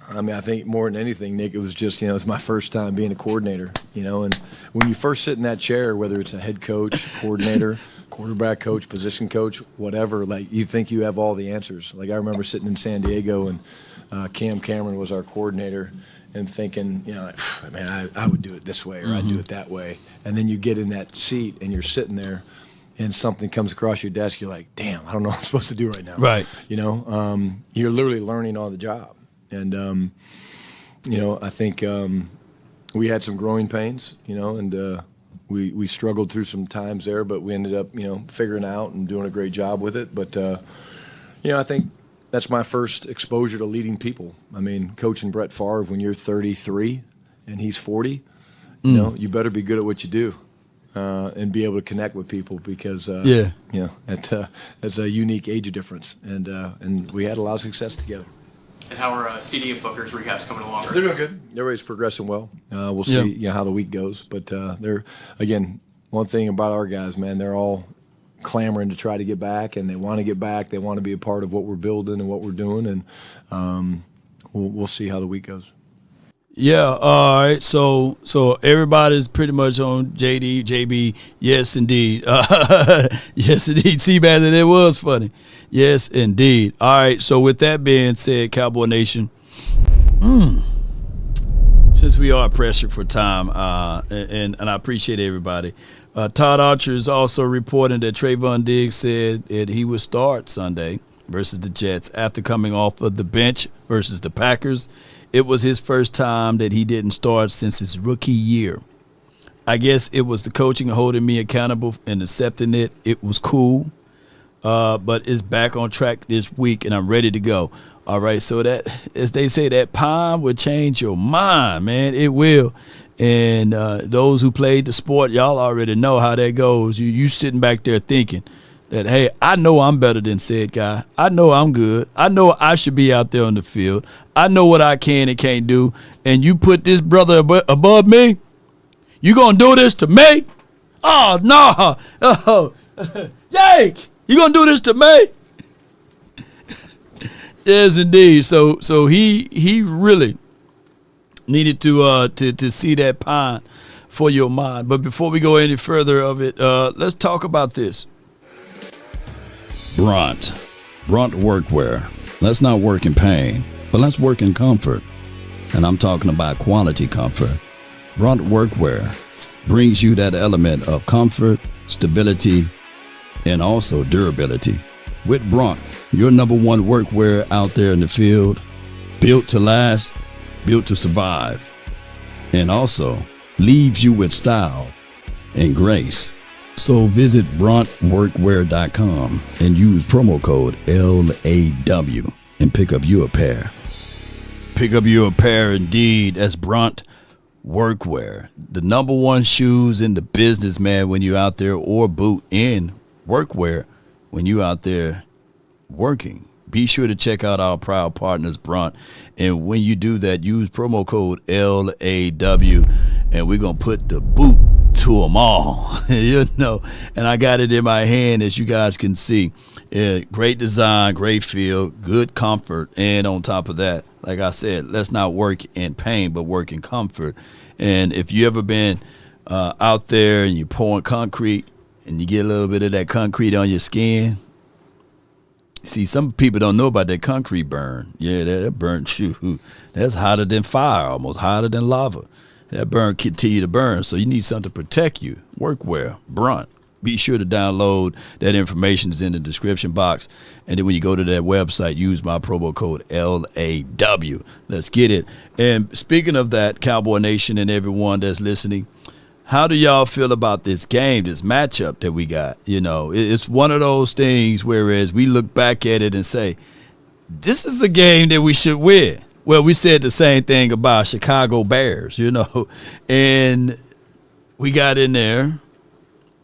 I mean, I think more than anything, Nick, it was just, it was my first time being a coordinator, and when you first sit in that chair, whether it's a head coach, coordinator, quarterback coach, position coach, whatever, like you think you have all the answers. Like I remember sitting in San Diego and Cam Cameron was our coordinator. And thinking, man, I would do it this way or I'd do it that way. And then you get in that seat and you're sitting there and something comes across your desk. You're like, damn, I don't know what I'm supposed to do right now. Right. You're literally learning on the job. And, I think we had some growing pains, and we struggled through some times there, but we ended up, figuring out and doing a great job with it. But, I think that's my first exposure to leading people. I mean, coaching Brett Favre when you're 33 and he's 40, you better be good at what you do and be able to connect with people because, that's a unique age difference. And we had a lot of success together. And how are CD and Booker's rehabs coming along? They're doing good. Everybody's progressing well. We'll see how the week goes. But they're, again, one thing about our guys, man, they're all clamoring to try to get back, and they want to get back. They want to be a part of what we're building and what we're doing, and we'll see how the week goes. Yeah, all right. So everybody's pretty much on JB. Yes, indeed. Yes, indeed. Seabass, it was funny. Yes, indeed. All right. So with that being said, Cowboy Nation, since we are pressured for time, and I appreciate everybody. Todd Archer is also reporting that Trayvon Diggs said that he would start Sunday versus the Jets after coming off of the bench versus the Packers. It was his first time that he didn't start since his rookie year. I guess it was the coaching holding me accountable and accepting it. It was cool, but it's back on track this week, and I'm ready to go. All right, so that, as they say, that pine will change your mind, man. It will. And those who played the sport, y'all already know how that goes. You sitting back there thinking that, hey, I know I'm better than said guy. I know I'm good. I know I should be out there on the field. I know what I can and can't do. And you put this brother above me? You going to do this to me? Oh, no. Oh, Jake, you going to do this to me? Yes, indeed. So he really needed to see that pine for your mind. But before we go any further of it, let's talk about this. Brunt Workwear. Let's not work in pain, but let's work in comfort. And I'm talking about quality comfort. Brunt Workwear brings you that element of comfort, stability, and also durability. With Brunt, your number one workwear out there in the field, built to last, built to survive, and also leaves you with style and grace. So visit bruntworkwear.com and use promo code LAW and pick up you a pair. Pick up you a pair indeed. That's Brunt Workwear. The number one shoes in the business, man, when you're out there, or boot in workwear when you're out there working. Be sure to check out our proud partners, Brunt. And when you do that, use promo code LAW, and we're going to put the boot to them all. And I got it in my hand, as you guys can see. Great design, great feel, good comfort. And on top of that, like I said, let's not work in pain, but work in comfort. And if you ever been out there and you're pouring concrete and you get a little bit of that concrete on your skin, see, some people don't know about that concrete burn. Yeah, that burnt, shoot, that's hotter than fire, almost hotter than lava. that burn continue to burn. So you need something to protect you. Workwear, Brunt. Be sure to download that information. Is in the description box. And then when you go to that website, use my promo code LAW. Let's get it. And speaking of that, Cowboy Nation and everyone that's listening, how do y'all feel about this game, this matchup that we got? You know, it's one of those things whereas we look back at it and say, this is a game that we should win. Well, we said the same thing about Chicago Bears, you know, and we got in there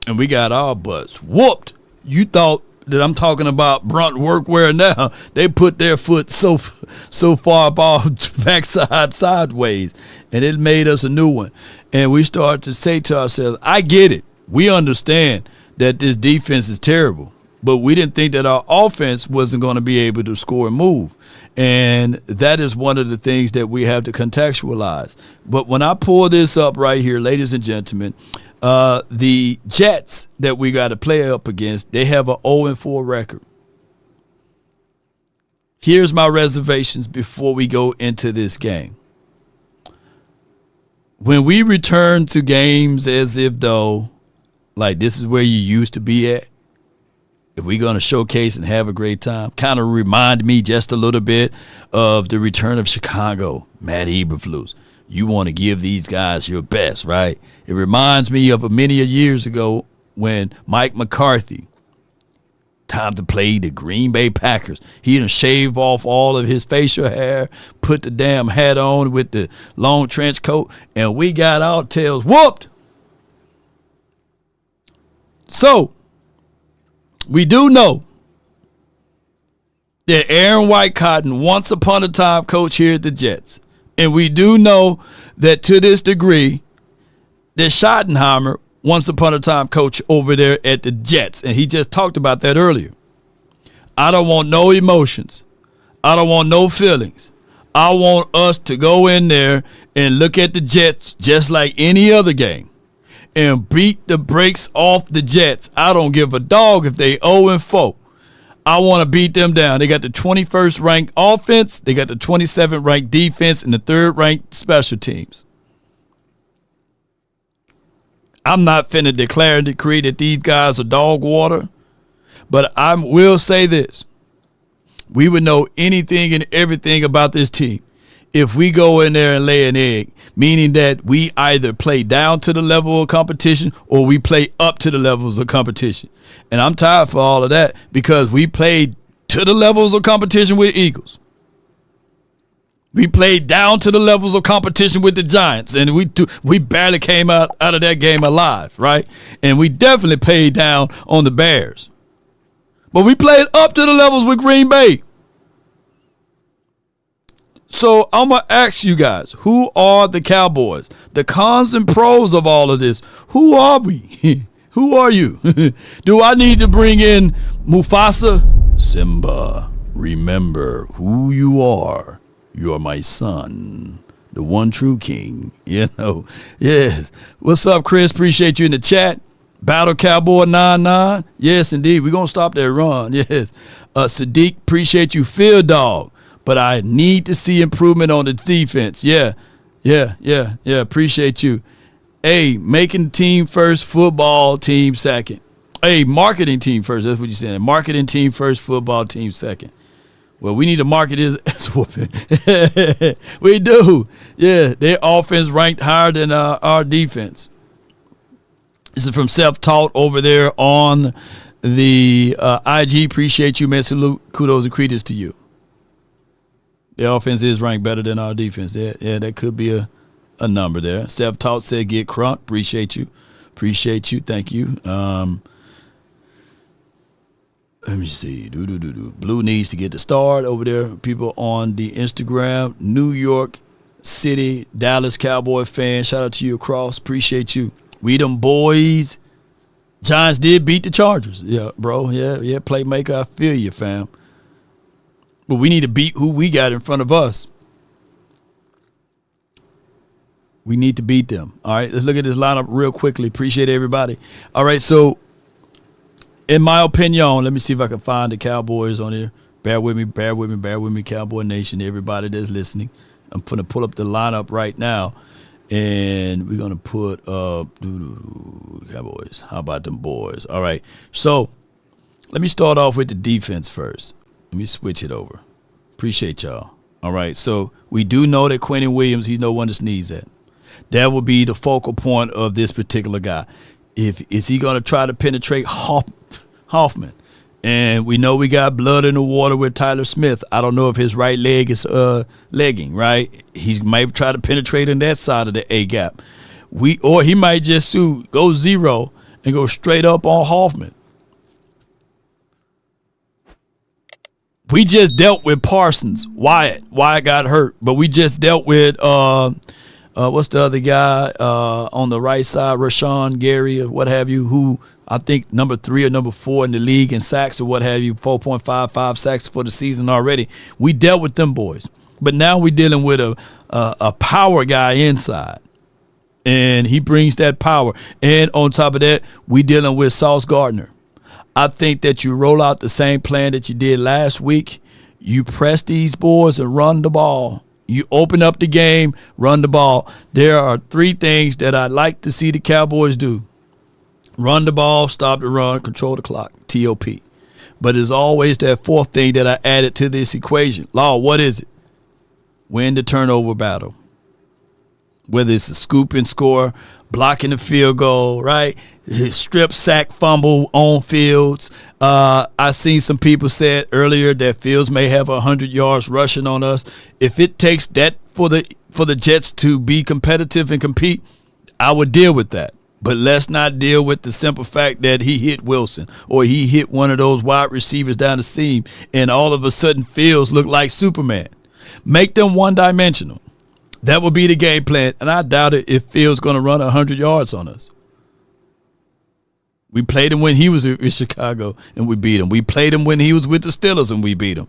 and we got our butts whooped. You thought that I'm talking about Brunt Workwear now. They put their foot so far off backside sideways, and it made us a new one. And we started to say to ourselves, I get it. We understand that this defense is terrible, but we didn't think that our offense wasn't going to be able to score and move. And that is one of the things that we have to contextualize. But when I pull this up right here, ladies and gentlemen, the Jets that we got to play up against, they have an 0-4 record. Here's my reservations before we go into this game. When we return to games as if though, like this is where you used to be at, if we're going to showcase and have a great time, kind of remind me just a little bit of the return of Chicago, Matt Eberflus. You want to give these guys your best, right? It reminds me of many years ago when Mike McCarthy, time to play the Green Bay Packers. He done shave off all of his facial hair, put the damn hat on with the long trench coat, and we got our tails whooped. So, we do know that Aaron Whitecotton, once upon a time coach here at the Jets. And we do know that to this degree, that Schottenheimer, once upon a time coach over there at the Jets. And he just talked about that earlier. I don't want no emotions. I don't want no feelings. I want us to go in there and look at the Jets just like any other game and beat the brakes off the Jets. I don't give a dog if they 0-4. I want to beat them down. They got the 21st ranked offense. They got the 27th ranked defense and the 3rd ranked special teams. I'm not finna declare and decree that these guys are dog water, but I will say this. We would know anything and everything about this team if we go in there and lay an egg, meaning that we either play down to the level of competition or we play up to the levels of competition. And I'm tired for all of that because we played to the levels of competition with Eagles. We played down to the levels of competition with the Giants, and we barely came out of that game alive, right? And we definitely played down on the Bears. But we played up to the levels with Green Bay. So I'm going to ask you guys, who are the Cowboys? The cons and pros of all of this. Who are we? Who are you? Do I need to bring in Mufasa? Simba, remember who you are. You are my son, the one true king. You know, yes. What's up, Chris? Appreciate you in the chat. Battle Cowboy 99. Yes, indeed. We're going to stop that run. Yes. Sadiq, appreciate you. Field Dog. But I need to see improvement on the defense. Yeah. Appreciate you. Hey, making team first, football team second. Hey, marketing team first. That's what you're saying. Marketing team first, football team second. Well, we need to market his ass whooping. We do. Yeah, their offense ranked higher than our defense. This is from Self-Taught over there on the IG. Appreciate you, man. Salute, kudos and credits to you. Their offense is ranked better than our defense. Yeah, that could be a number there. Self-Taught said get crunk. Appreciate you. Thank you. Let me see. Blue needs to get the start over there. People on the Instagram. New York City, Dallas Cowboy fan. Shout out to you across. Appreciate you. We them boys. Giants did beat the Chargers. Yeah, bro. Yeah. Playmaker, I feel you, fam. But we need to beat who we got in front of us. We need to beat them. All right, let's look at this lineup real quickly. Appreciate everybody. All right, so in my opinion, let me see if I can find the Cowboys on here. Bear with me, Cowboy Nation, everybody that's listening. I'm going to pull up the lineup right now. And we're going to put Cowboys. How about them boys? All right. So let me start off with the defense first. Let me switch it over. Appreciate y'all. All right. So we do know that Quentin Williams, he's no one to sneeze at. That will be the focal point of this particular guy. Is he going to try to penetrate Hoffman? And we know we got blood in the water with Tyler Smith. I don't know if his right leg is legging, right? He might try to penetrate in that side of the A gap. Or he might just go zero and go straight up on Hoffman. We just dealt with Parsons. Wyatt got hurt, but we just dealt with what's the other guy on the right side, Rashawn Gary or what have you, who I think number 3 or number 4 in the league in sacks or what have you, 4.55 sacks for the season already. We dealt with them boys. But now we're dealing with a power guy inside. And he brings that power. And on top of that, we dealing with Sauce Gardner. I think that you roll out the same plan that you did last week. You press these boys and run the ball. You open up the game, run the ball. There are 3 things that I'd like to see the Cowboys do. Run the ball, stop the run, control the clock, TOP. But there's always that 4th thing that I added to this equation. Law, what is it? Win the turnover battle. Whether it's a scoop and score, blocking the field goal, right? Strip, sack, fumble on Fields. I seen some people said earlier that Fields may have 100 yards rushing on us. If it takes that for the Jets to be competitive and compete, I would deal with that. But let's not deal with the simple fact that he hit Wilson or he hit one of those wide receivers down the seam and all of a sudden Fields look like Superman. Make them one-dimensional. That would be the game plan, and I doubt it if Fields going to run 100 yards on us. We played him when he was in Chicago, and we beat him. We played him when he was with the Steelers, and we beat him.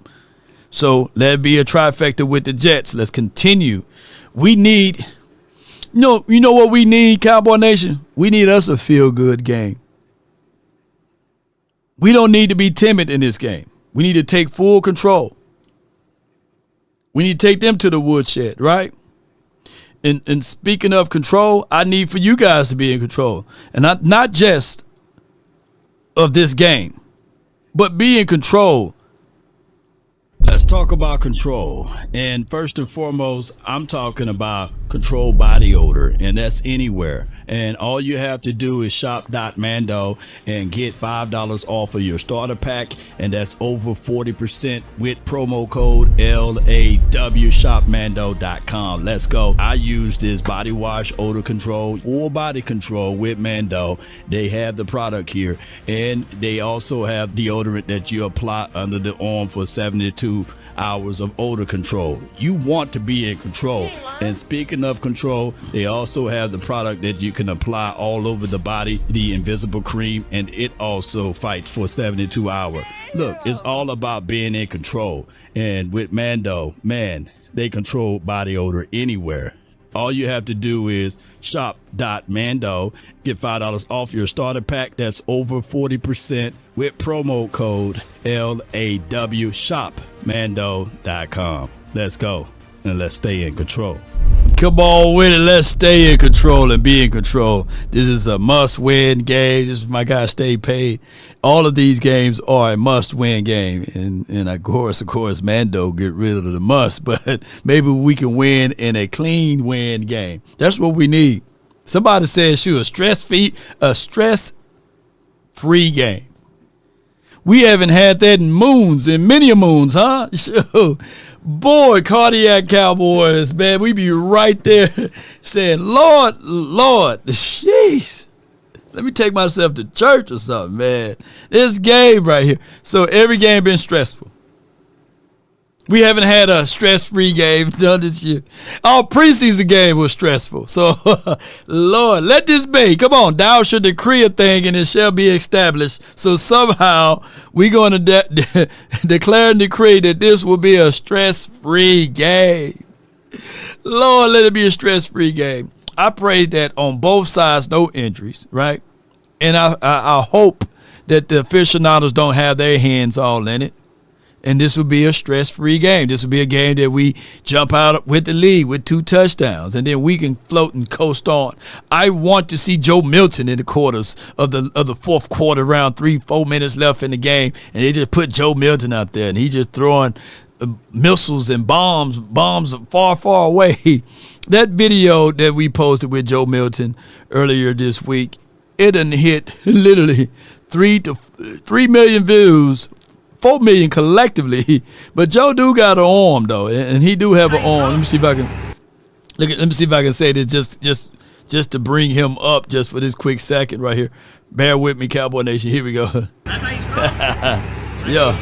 So let it be a trifecta with the Jets. Let's continue. We need, you know what we need, Cowboy Nation? We need us a feel-good game. We don't need to be timid in this game. We need to take full control. We need to take them to the woodshed, right? And speaking of control, I need for you guys to be in control. And not just of this game, but be in control. Let's talk about control. And first and foremost, I'm talking about control body odor, and that's anywhere. And all you have to do is shop.mando and get $5 off of your starter pack, and that's over 40% with promo code LAW, shopmando.com. Let's go. I use this body wash odor control, full body control with Mando. They have the product here, and they also have deodorant that you apply under the arm for 72 hours of odor control. You want to be in control. And speaking of control, they also have the product that you can apply all over the body, the invisible cream, and it also fights for 72 hours. Look, it's all about being in control. And with Mando, man, they control body odor anywhere. All you have to do is shop.mando, get $5 off your starter pack. That's over 40% with promo code LAW, shopmando.com. Let's go and let's stay in control. Come on with it. Let's stay in control and be in control. This is a must-win game. This is my guy, Stay Paid. All of these games are a must-win game. And of course, Mando get rid of the must. But maybe we can win in a clean win game. That's what we need. Somebody said, shoot, a stress-free game. We haven't had that in many moons, huh? Sure. Boy, cardiac Cowboys, man, we be right there saying, Lord, jeez. Let me take myself to church or something, man. This game right here. So every game been stressful. We haven't had a stress-free game done this year. Our preseason game was stressful. So, Lord, let this be. Come on, thou shall decree a thing and it shall be established. So somehow we're going to declare and decree that this will be a stress-free game. Lord, let it be a stress-free game. I pray that on both sides, no injuries, right? And I hope that the aficionados don't have their hands all in it. And this will be a stress-free game. This will be a game that we jump out with the lead with 2 touchdowns, and then we can float and coast on. I want to see Joe Milton in the quarters of the fourth quarter, around 3-4 minutes left in the game, and they just put Joe Milton out there, and he just throwing missiles and bombs far, far away. That video that we posted with Joe Milton earlier this week, it done hit literally 3 million views. 4 million collectively, but Joe do got an arm though, and he do have an arm. Let me see if I can let me see if I can say this just to bring him up just for this quick second right here. Bear with me, Cowboy Nation. Here we go. Yeah.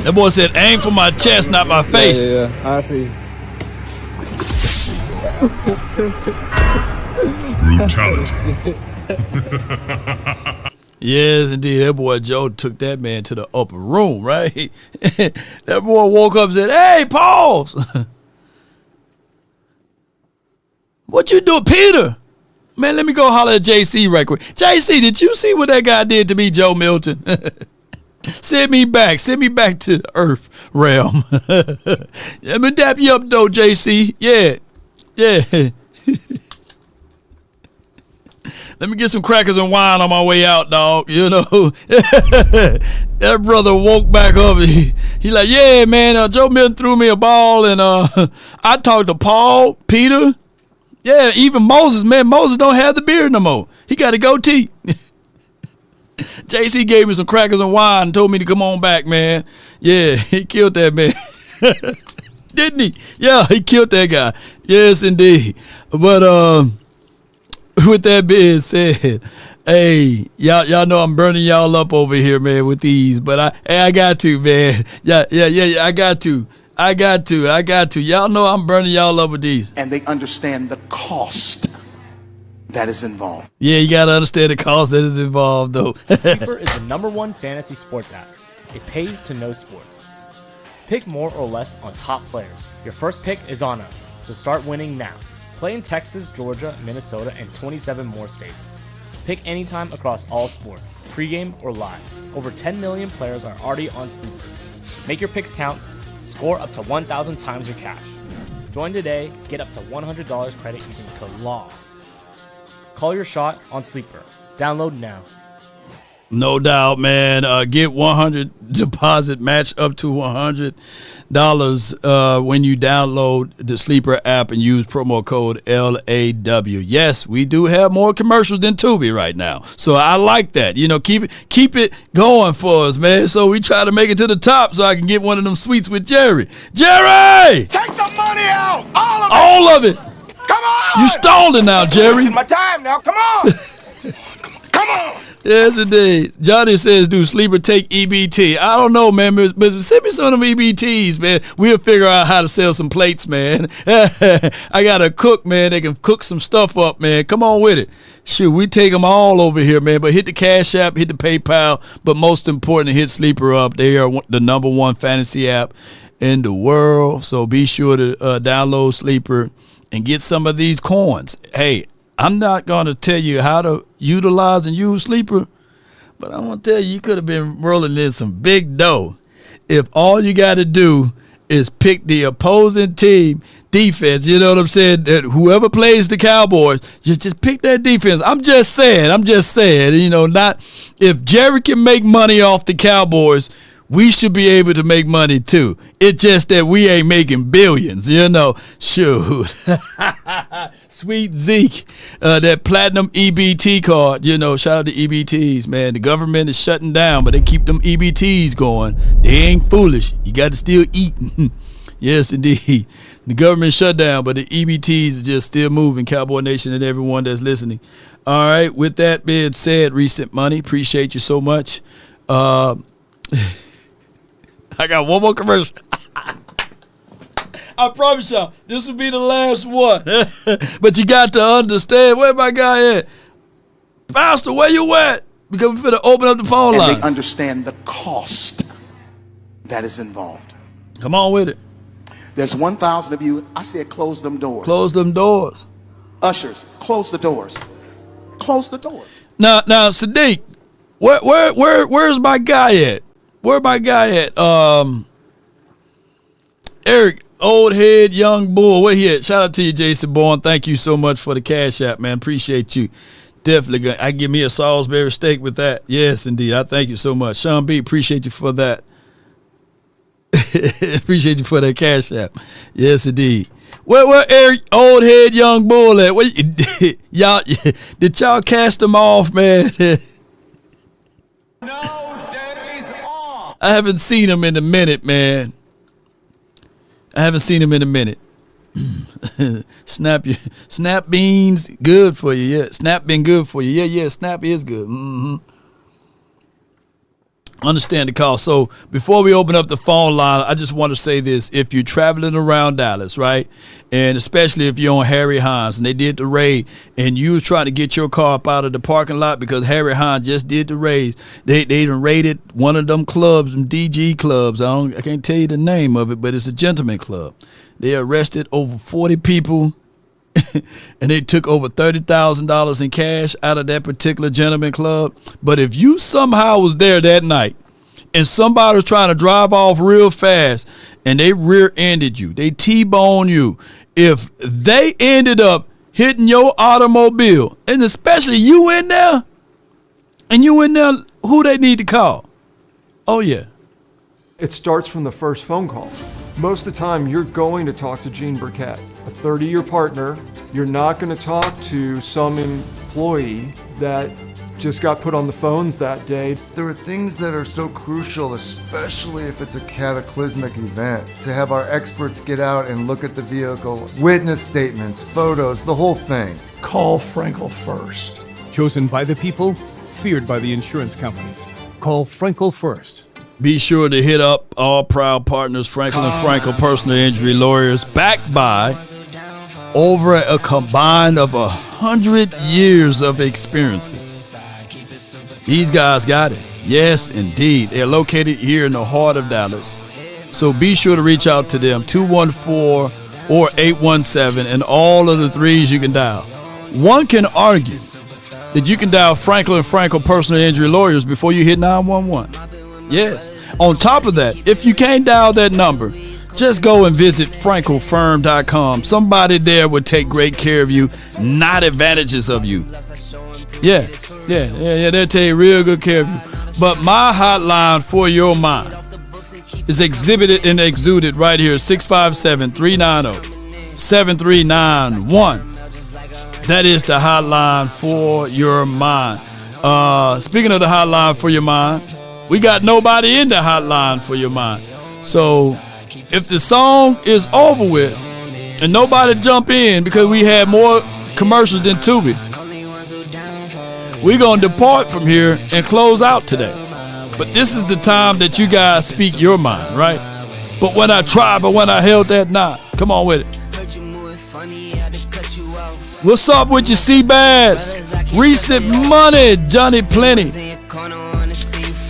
That boy said, "Aim for my chest, not my face." Yeah, I see. Brutality. Yes, indeed. That boy Joe took that man to the upper room, right? That boy woke up and said, "Hey, pause. What you doing, Peter? Man, let me go holler at JC right quick. JC, did you see what that guy did to me, Joe Milton? Send me back to the earth realm." Let me dap you up, though, JC. Yeah. Let me get some crackers and wine on my way out, dog. You know, that brother woke back up. He like, "Yeah, man, Joe Milton threw me a ball, and I talked to Paul, Peter, yeah, even Moses. Man, Moses don't have the beard no more. He got a goatee." JC gave me some crackers and wine and told me to come on back, man. Yeah, he killed that man. Didn't he? Yeah, he killed that guy. Yes, indeed. But with that being said, hey, y'all know I'm burning y'all up over here, man, with these. But I got to, man. Yeah, I got to. Y'all know I'm burning y'all up with these. And they understand the cost that is involved. Yeah, you got to understand the cost that is involved, though. Sleeper is the #1 fantasy sports app. It pays to know sports. Pick more or less on top players. Your first pick is on us, so start winning now. Play in Texas, Georgia, Minnesota, and 27 more states. Pick anytime across all sports, pregame or live. Over 10 million players are already on Sleeper. Make your picks count. Score up to 1,000 times your cash. Join today. Get up to $100 credit using code LAW. Call your shot on Sleeper. Download now. No doubt, man. Get 100 deposit match up to $100 when you download the Sleeper app and use promo code LAW. Yes, we do have more commercials than Tubi right now, so I like that. You know, keep it going for us, man. So we try to make it to the top, so I can get one of them suites with Jerry. Jerry, Take the money out! all of it. Come on! You stalling now, Jerry. It's my time now. Come on! Come on! Yes, indeed. Johnny says, "Do Sleeper take EBT?" I don't know, man. But send me some of them EBTs, man. We'll figure out how to sell some plates, man. I got a cook, man. They can cook some stuff up, man. Come on with it. Shoot, we take them all over here, man. But hit the Cash App, hit the PayPal. But most important, hit Sleeper up. They are the #1 fantasy app in the world. So be sure to download Sleeper and get some of these coins. Hey, I'm not going to tell you how to utilize and use Sleeper, but I'm going to tell you could have been rolling in some big dough if all you got to do is pick the opposing team defense. You know what I'm saying? That whoever plays the Cowboys, just pick that defense. I'm just saying, you know, not if Jerry can make money off the Cowboys, we should be able to make money too. It's just that we ain't making billions, you know. Shoot. Sweet Zeke, that platinum EBT card, you know, shout out to EBTs, man. The government is shutting down, but they keep them EBTs going. They ain't foolish. You got to still eat. Yes, indeed. The government shut down, but the EBTs is just still moving, Cowboy Nation and everyone that's listening. All right, with that being said, Recent Money, appreciate you so much. I got one more commercial. I promise y'all, this will be the last one. But you got to understand, where my guy at? Pastor, where you at? Because we're going to open up the phone line. And they understand the cost that is involved. Come on with it. There's 1,000 of you. I said close them doors. Close them doors. Ushers, close the doors. Close the doors. Now, Sadiq, where's my guy at? Where my guy at? Eric, old head, young bull. Where he at? Shout out to you, Jason Bourne. Thank you so much for the cash app, man. Appreciate you. Definitely. I give me a Salisbury steak with that. Yes, indeed. I thank you so much. Sean B, appreciate you for that. Appreciate you for that cash app. Yes, indeed. Where Eric, old head, young bull at? Where, y'all, did y'all cast him off, man? No days off. I haven't seen him in a minute, man. Snap beans, good for you. Yeah, Snap been good for you. Yeah, Snap is good. Understand the call. So before we open up the phone line, I just want to say this. If you're traveling around Dallas, right, and especially if you're on Harry Hines and they did the raid and you was trying to get your car up out of the parking lot because Harry Hines just did the raids, they done raided one of them clubs, them DG clubs. I can't tell you the name of it, but it's a gentleman club. They arrested over 40 people and they took over $30,000 in cash out of that particular gentleman club. But if you somehow was there that night and somebody was trying to drive off real fast and they rear-ended you, they T-boned you, if they ended up hitting your automobile, and especially you in there, who they need to call? Oh, yeah. It starts from the first phone call. Most of the time, you're going to talk to Gene Burkett, a 30-year partner. You're not going to talk to some employee that just got put on the phones that day. There are things that are so crucial, especially if it's a cataclysmic event, to have our experts get out and look at the vehicle, witness statements, photos, the whole thing. Call Frenkel first. Chosen by the people, feared by the insurance companies. Call Frenkel first. Be sure to hit up all proud partners, Frenkel and Frenkel Personal Injury Lawyers, backed by over a combined of 100 years of experiences. These guys got it. Yes, indeed. They're located here in the heart of Dallas. So be sure to reach out to them, 214 or 817, and all of the threes you can dial. One can argue that you can dial Frenkel and Frenkel Personal Injury Lawyers before you hit 911. Yes. On top of that, if you can't dial that number, just go and visit FrenkelFirm.com. Somebody there will take great care of you, not advantages of you. Yeah. They'll take real good care of you. But my hotline for your mind is exhibited and exuded right here, 657-390-7391. That is the hotline for your mind. Speaking of the hotline for your mind, we got nobody in the hotline for your mind. So if the song is over with and nobody jump in because we had more commercials than Tubi, we're going to depart from here and close out today. But this is the time that you guys speak your mind, right? But when I held that knot. Come on with it. What's up with your Seabass? Recent money, Johnny Plenty.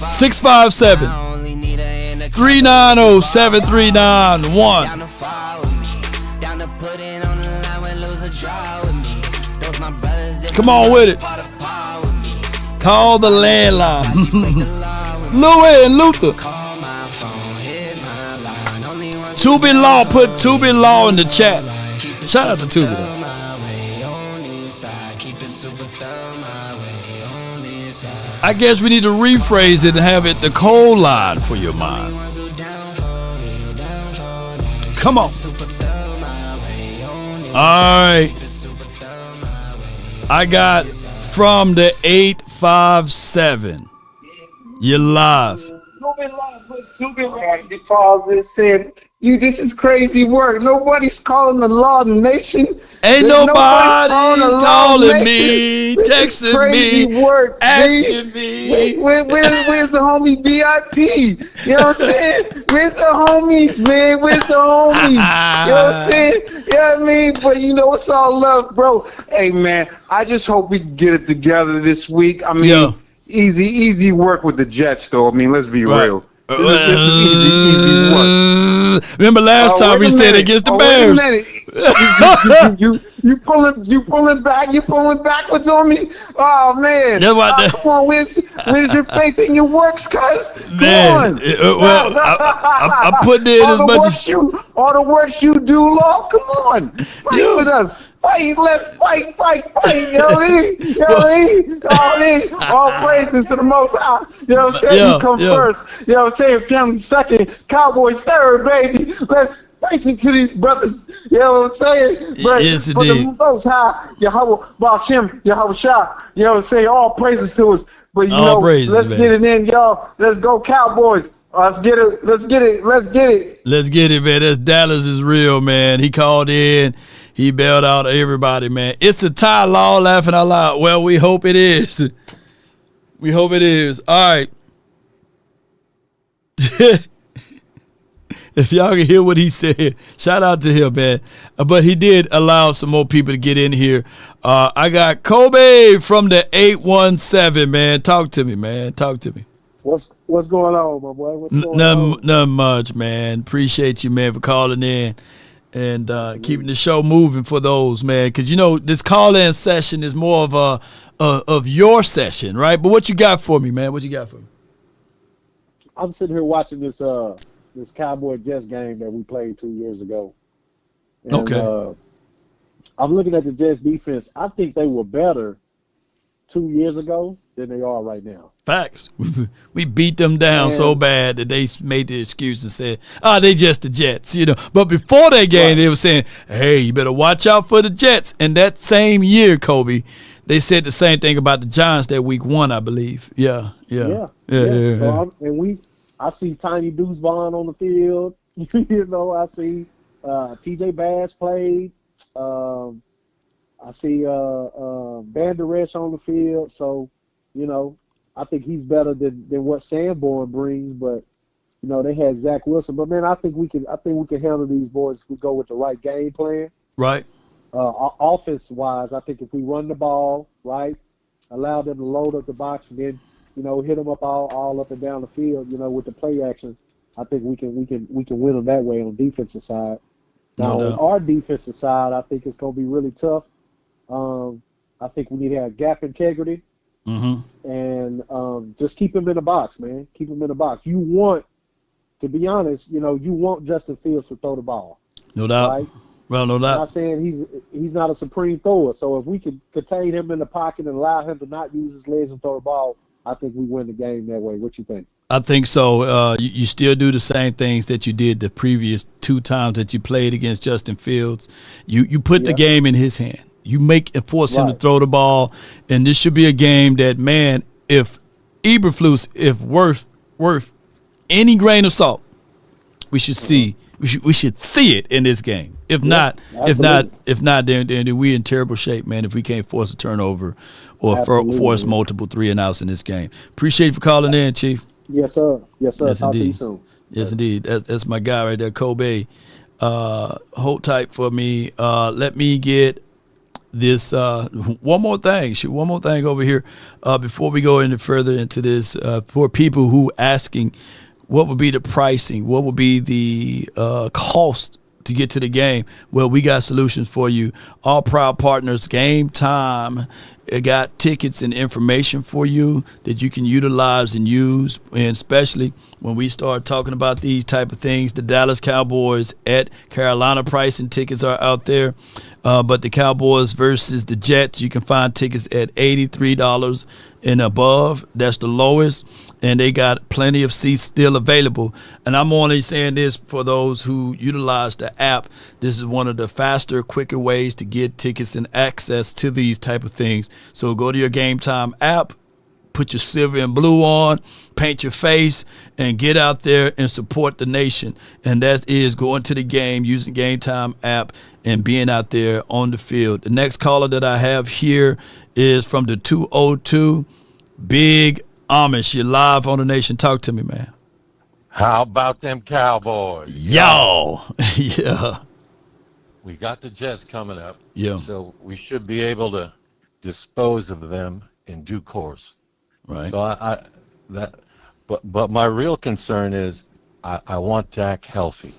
657-390-7391. Come on with it. Call the landline. Louis and Luther. Tubi Law, put Tubi Law in the chat. Shout out to Tubi though. I guess we need to rephrase it and have it the cold line for your mind. Come on. All right. I got from the 857. You're live. This is crazy work. Nobody's calling the law of the nation. Ain't nobody calling me, texting crazy me, work, asking me. Where's the homie VIP? You know what I'm saying? Where's the homies, man? Where's the homies? You know what I'm saying? You know what I mean? But you know, it's all love, bro. Hey, man, I just hope we can get it together this week. I mean, easy work with the Jets, though. I mean, let's be real. This is easy work. Remember last time we said against the Bears. You pulling backwards on me. Oh man. That's what Come on, where's your faith in your works, cuz? Come Man, on. well, I'm putting in as much as all the works you do, Lord. Come on. Fight with us. Fight, let's fight. You know what I mean? You know what I mean? All praises to the Most High. You know what I'm saying? He come first. You know what I'm saying? Family second. Cowboys third, baby. Let's fight it to these brothers. You know what I'm saying? But yes, for the Most High, Yahweh Ba'Shem, Yahweh Shah. You know what I'm saying? All praises to us. But you know, let's get it in, y'all. Let's go, Cowboys. Let's get it. Let's get it, man. That's Dallas is real, man. He called in. He bailed out everybody, man. It's a tie, Law, laughing out loud. Well, we hope it is. We hope it is. All right. If y'all can hear what he said, shout out to him, man. But he did allow some more people to get in here. I got Kobe from the 817, man. Talk to me, man. Talk to me. What's going on, my boy? What's going on? Nothing much, man. Appreciate you, man, for calling in and keeping the show moving for those, man. Because, you know, this call-in session is more of your session, right? But what you got for me, man? What you got for me? I'm sitting here watching this Cowboy Jets game that we played 2 years ago. And, okay. I'm looking at the Jets defense. I think they were better 2 years ago than they are right now. Facts. We beat them down so bad that they made the excuse and said, they just the Jets, you know. But before that game, they were saying, hey, you better watch out for the Jets. And that same year, Kobe, they said the same thing about the Giants that week 1, I believe. Yeah. So I see Tiny Deuce Vaughn on the field. You know, I see T.J. Bass played. I see Banderesh on the field. So, you know, I think he's better than what Sanborn brings. But, you know, they had Zach Wilson. But man, I think we can handle these boys if we go with the right game plan. Right. Offense wise, I think if we run the ball right, allow them to load up the box and then, you know, hit them up all up and down the field, you know, with the play action, I think we can win them that way on the defensive side. Now, on our defensive side, I think it's going to be really tough. I think we need to have gap integrity and just keep him in the box, man. Keep him in the box. You want, to be honest, you know, you want Justin Fields to throw the ball. No doubt. Right? Well, no doubt. I'm not saying he's not a supreme thrower. So if we can contain him in the pocket and allow him to not use his legs and throw the ball, I think we win the game that way. What you think? I think so. You still do the same things that you did the previous 2 times that you played against Justin Fields. You put the game in his hand. You force him to throw the ball, and this should be a game that, man, if Eberflus, if worth any grain of salt, we should see. We should see it in this game. If not, then we in terrible shape, man. If we can't force a turnover or force multiple 3-and-outs in this game. Appreciate you for calling in, Chief. Yes, sir. Yes, sir. Yes, Talk indeed. to you soon. Yes, indeed. That's my guy right there, Kobe. Hold tight for me. Let me get this one more thing. Shoot, one more thing over here before we go any further into this. For people who asking, what would be the pricing? What would be the cost to get to the game? Well, we got solutions for you. All proud partners, Game Time. It got tickets and information for you that you can utilize and use, and especially when we start talking about these type of things. The Dallas Cowboys at Carolina pricing tickets are out there, but the Cowboys versus the Jets, you can find tickets at $83 and above. That's the lowest, and they got plenty of seats still available. And I'm only saying this for those who utilize the app. This is one of the faster, quicker ways to get tickets and access to these type of things. So go to your Game Time app, put your silver and blue on, paint your face, and get out there and support the nation. And that is going to the game using Game Time app and being out there on the field. The next caller that I have here is from the 202, Big Amish. You're live on the nation. Talk to me, man. How about them Cowboys? Yo. Yeah. We got the Jets coming up. Yeah. So we should be able to dispose of them in due course. Right. So but my real concern is I want Dak healthy.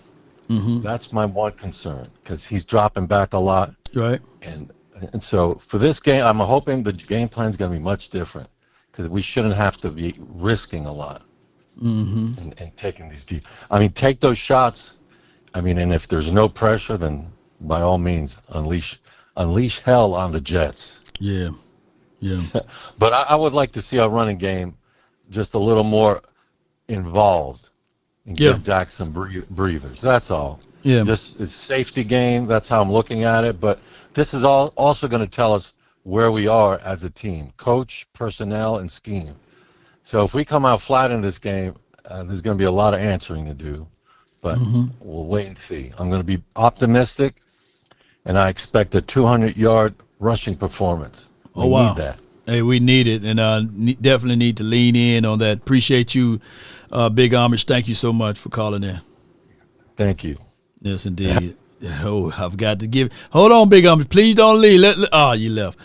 That's my one concern because he's dropping back a lot. Right. And so for this game, I'm hoping the game plan is going to be much different because we shouldn't have to be risking a lot and taking these deep. I mean, take those shots. I mean, and if there's no pressure, then by all means, unleash hell on the Jets. Yeah. Yeah. But I would like to see our running game just a little more involved and give Dak some breathers. That's all. Yeah. This is safety game. That's how I'm looking at it. But this is also going to tell us where we are as a team, coach, personnel, and scheme. So if we come out flat in this game, there's going to be a lot of answering to do. But we'll wait and see. I'm going to be optimistic, and I expect a 200-yard rushing performance. We need that. Hey, we need it, and definitely need to lean in on that. Appreciate you, Big Amish. Thank you so much for calling in. Thank you. Yes, indeed. Oh, I've got to give. Hold on, Big Amish. Please don't leave. You left.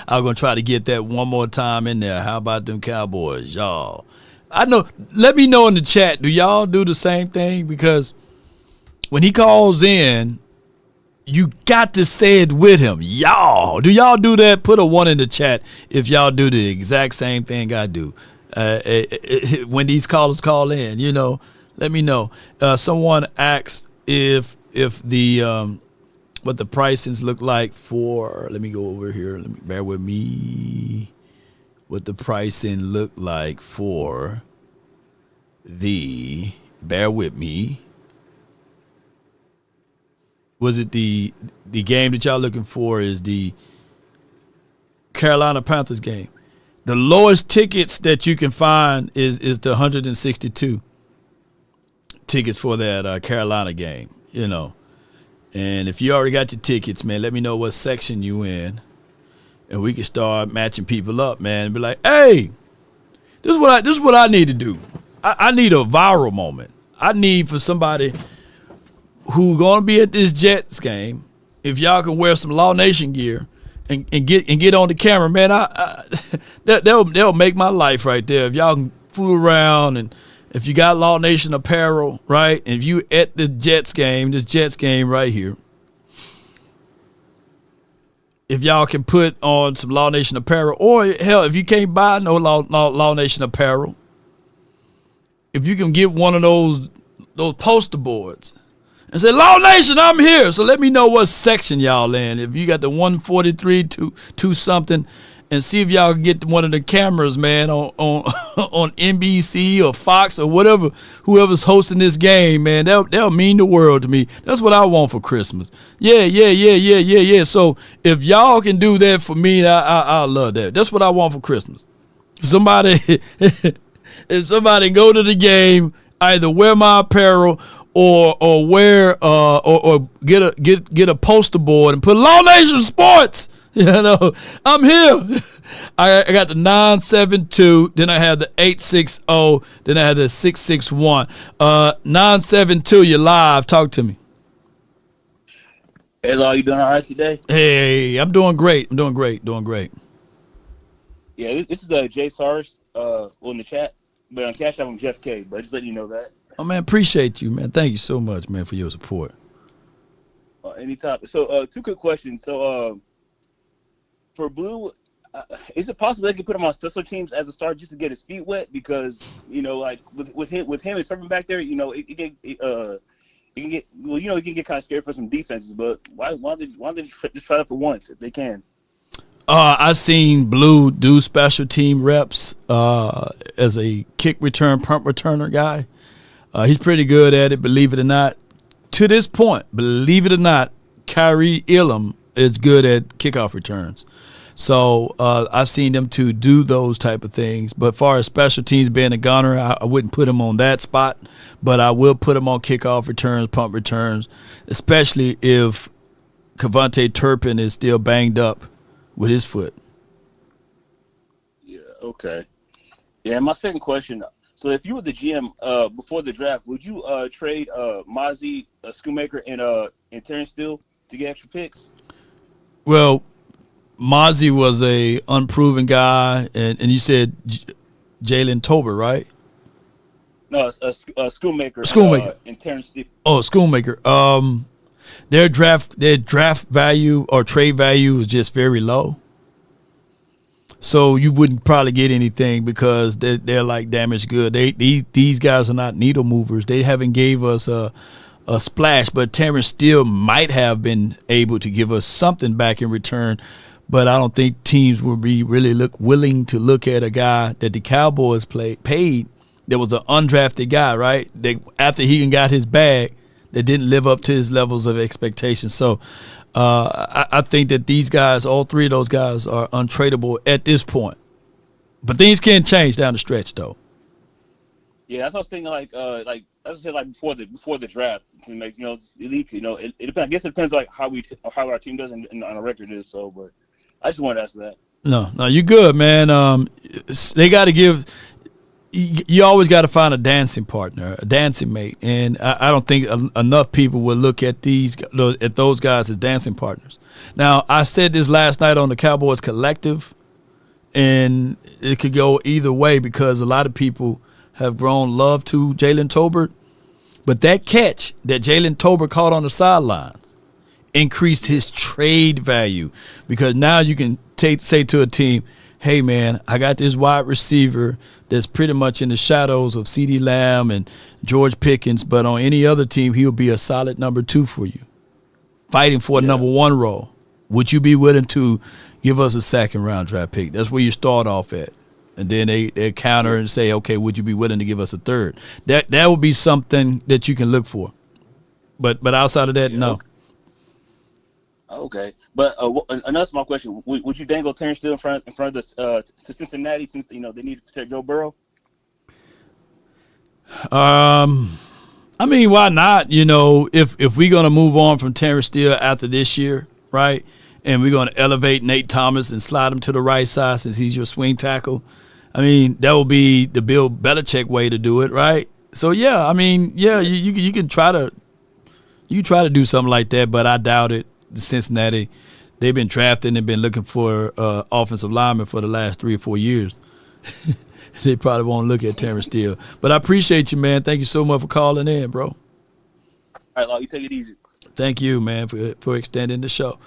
I'm going to try to get that one more time in there. How about them Cowboys, y'all? I know. Let me know in the chat. Do y'all do the same thing? Because when he calls in, you got to say it with him. Y'all. Do y'all do that? Put a 1 in the chat if y'all do the exact same thing I do. When these callers call in, let me know. Someone asked if the what the pricings look like for, let me go over here. Bear with me. What the pricing look like for bear with me. Was it the game that y'all looking for is the Carolina Panthers game. The lowest tickets that you can find is the 162 tickets for that Carolina game, And if you already got your tickets, man, let me know what section you in. And we can start matching people up, man, and be like, hey, this is what I need to do. I need a viral moment. I need for somebody who gonna be at this Jets game, if y'all can wear some Law Nation gear and get on the camera, man, they'll make my life right there. If y'all can fool around and if you got Law Nation apparel, right, and if you at the Jets game, this Jets game right here, if y'all can put on some Law Nation apparel, or hell, if you can't buy no Law Nation apparel, if you can get one of those poster boards and say, Law Nation, I'm here. So let me know what section y'all in. If you got the 143, 2 something, and see if y'all can get one of the cameras, man, on NBC or Fox or whatever, whoever's hosting this game, man, that'll mean the world to me. That's what I want for Christmas. Yeah. So if y'all can do that for me, I love that. That's what I want for Christmas. Somebody, if somebody go to the game, either wear my apparel or wear or get a poster board and put Law Nation Sports. I'm here. I got the 972, then I have the 860, then I have the 661. 972, you're live. Talk to me. Hey, Law, you doing all right today? Hey, I'm doing great. Doing great. Yeah, this is Jay Sars in the chat. But on Cash App, I'm Jeff K. But just letting you know that. Oh, man, appreciate you, man. Thank you so much, man, for your support. Anytime. So, 2 quick questions. So, for Blue, is it possible they could put him on special teams as a start just to get his feet wet? Because like with him and Turpin back there, he can get kind of scared for some defenses. But why don't they just try that for once if they can? I've seen Blue do special team reps as a kick return, punt returner guy. He's pretty good at it, believe it or not. To this point, believe it or not, Kyrie Elam is good at kickoff returns. So I've seen them two do those type of things. But as far as special teams being a gunner, I wouldn't put him on that spot. But I will put him on kickoff returns, punt returns, especially if Kevontae Turpin is still banged up with his foot. Yeah, okay. Yeah, my second question. So if you were the GM before the draft, would you trade Mozzie, Schoonmaker, and Terrence Steele to get extra picks? Well, Mozzie was a unproven guy, and you said Jalen Tolbert, right? No, it's Schoolmaker. Schoolmaker. And Terrence Steele. Oh, Schoolmaker. Their draft value or trade value is just very low. So you wouldn't probably get anything because they're like damaged good. These guys are not needle movers. They haven't gave us a splash, but Terrence Steele might have been able to give us something back in return. But I don't think teams would be really willing to look at a guy that the Cowboys paid that was an undrafted guy, right? After he got his bag, that didn't live up to his levels of expectation. So I think that these guys, all three of those guys, are untradeable at this point. But things can change down the stretch, though. Yeah, that's what I was thinking. Like as I said, like before the draft, and like it's elite. It depends. I guess it depends like how our team does and on our record is. So, but I just wanted to ask that. No, you're good, man. They got to give. You always got to find a dancing partner, a dancing mate, and I don't think enough people will look at those guys as dancing partners. Now, I said this last night on the Cowboys Collective, and it could go either way because a lot of people have grown love to Jalen Tolbert, but that catch that Jalen Tolbert caught on the sidelines increased his trade value because now you can say to a team, hey, man, I got this wide receiver that's pretty much in the shadows of CeeDee Lamb and George Pickens, but on any other team, he'll be a solid number 2 for you, fighting for a number 1 role. Would you be willing to give us a second-round draft pick? That's where you start off at. And then they counter and say, okay, would you be willing to give us a third? That would be something that you can look for. But outside of that, no. Okay, but another small question: would you dangle Terrence Steele in front of the to Cincinnati since they need to protect Joe Burrow? I mean, why not? If we're gonna move on from Terrence Steele after this year, right, and we're gonna elevate Nate Thomas and slide him to the right side since he's your swing tackle, I mean that will be the Bill Belichick way to do it, right? So yeah, I mean, yeah, you can try to do something like that, but I doubt it. Cincinnati, they've been drafting and been looking for offensive linemen for the last 3 or 4 years. They probably won't look at Terrence Steele. But I appreciate you, man. Thank you so much for calling in, bro. All right, Law, you take it easy. Thank you, man, for extending the show.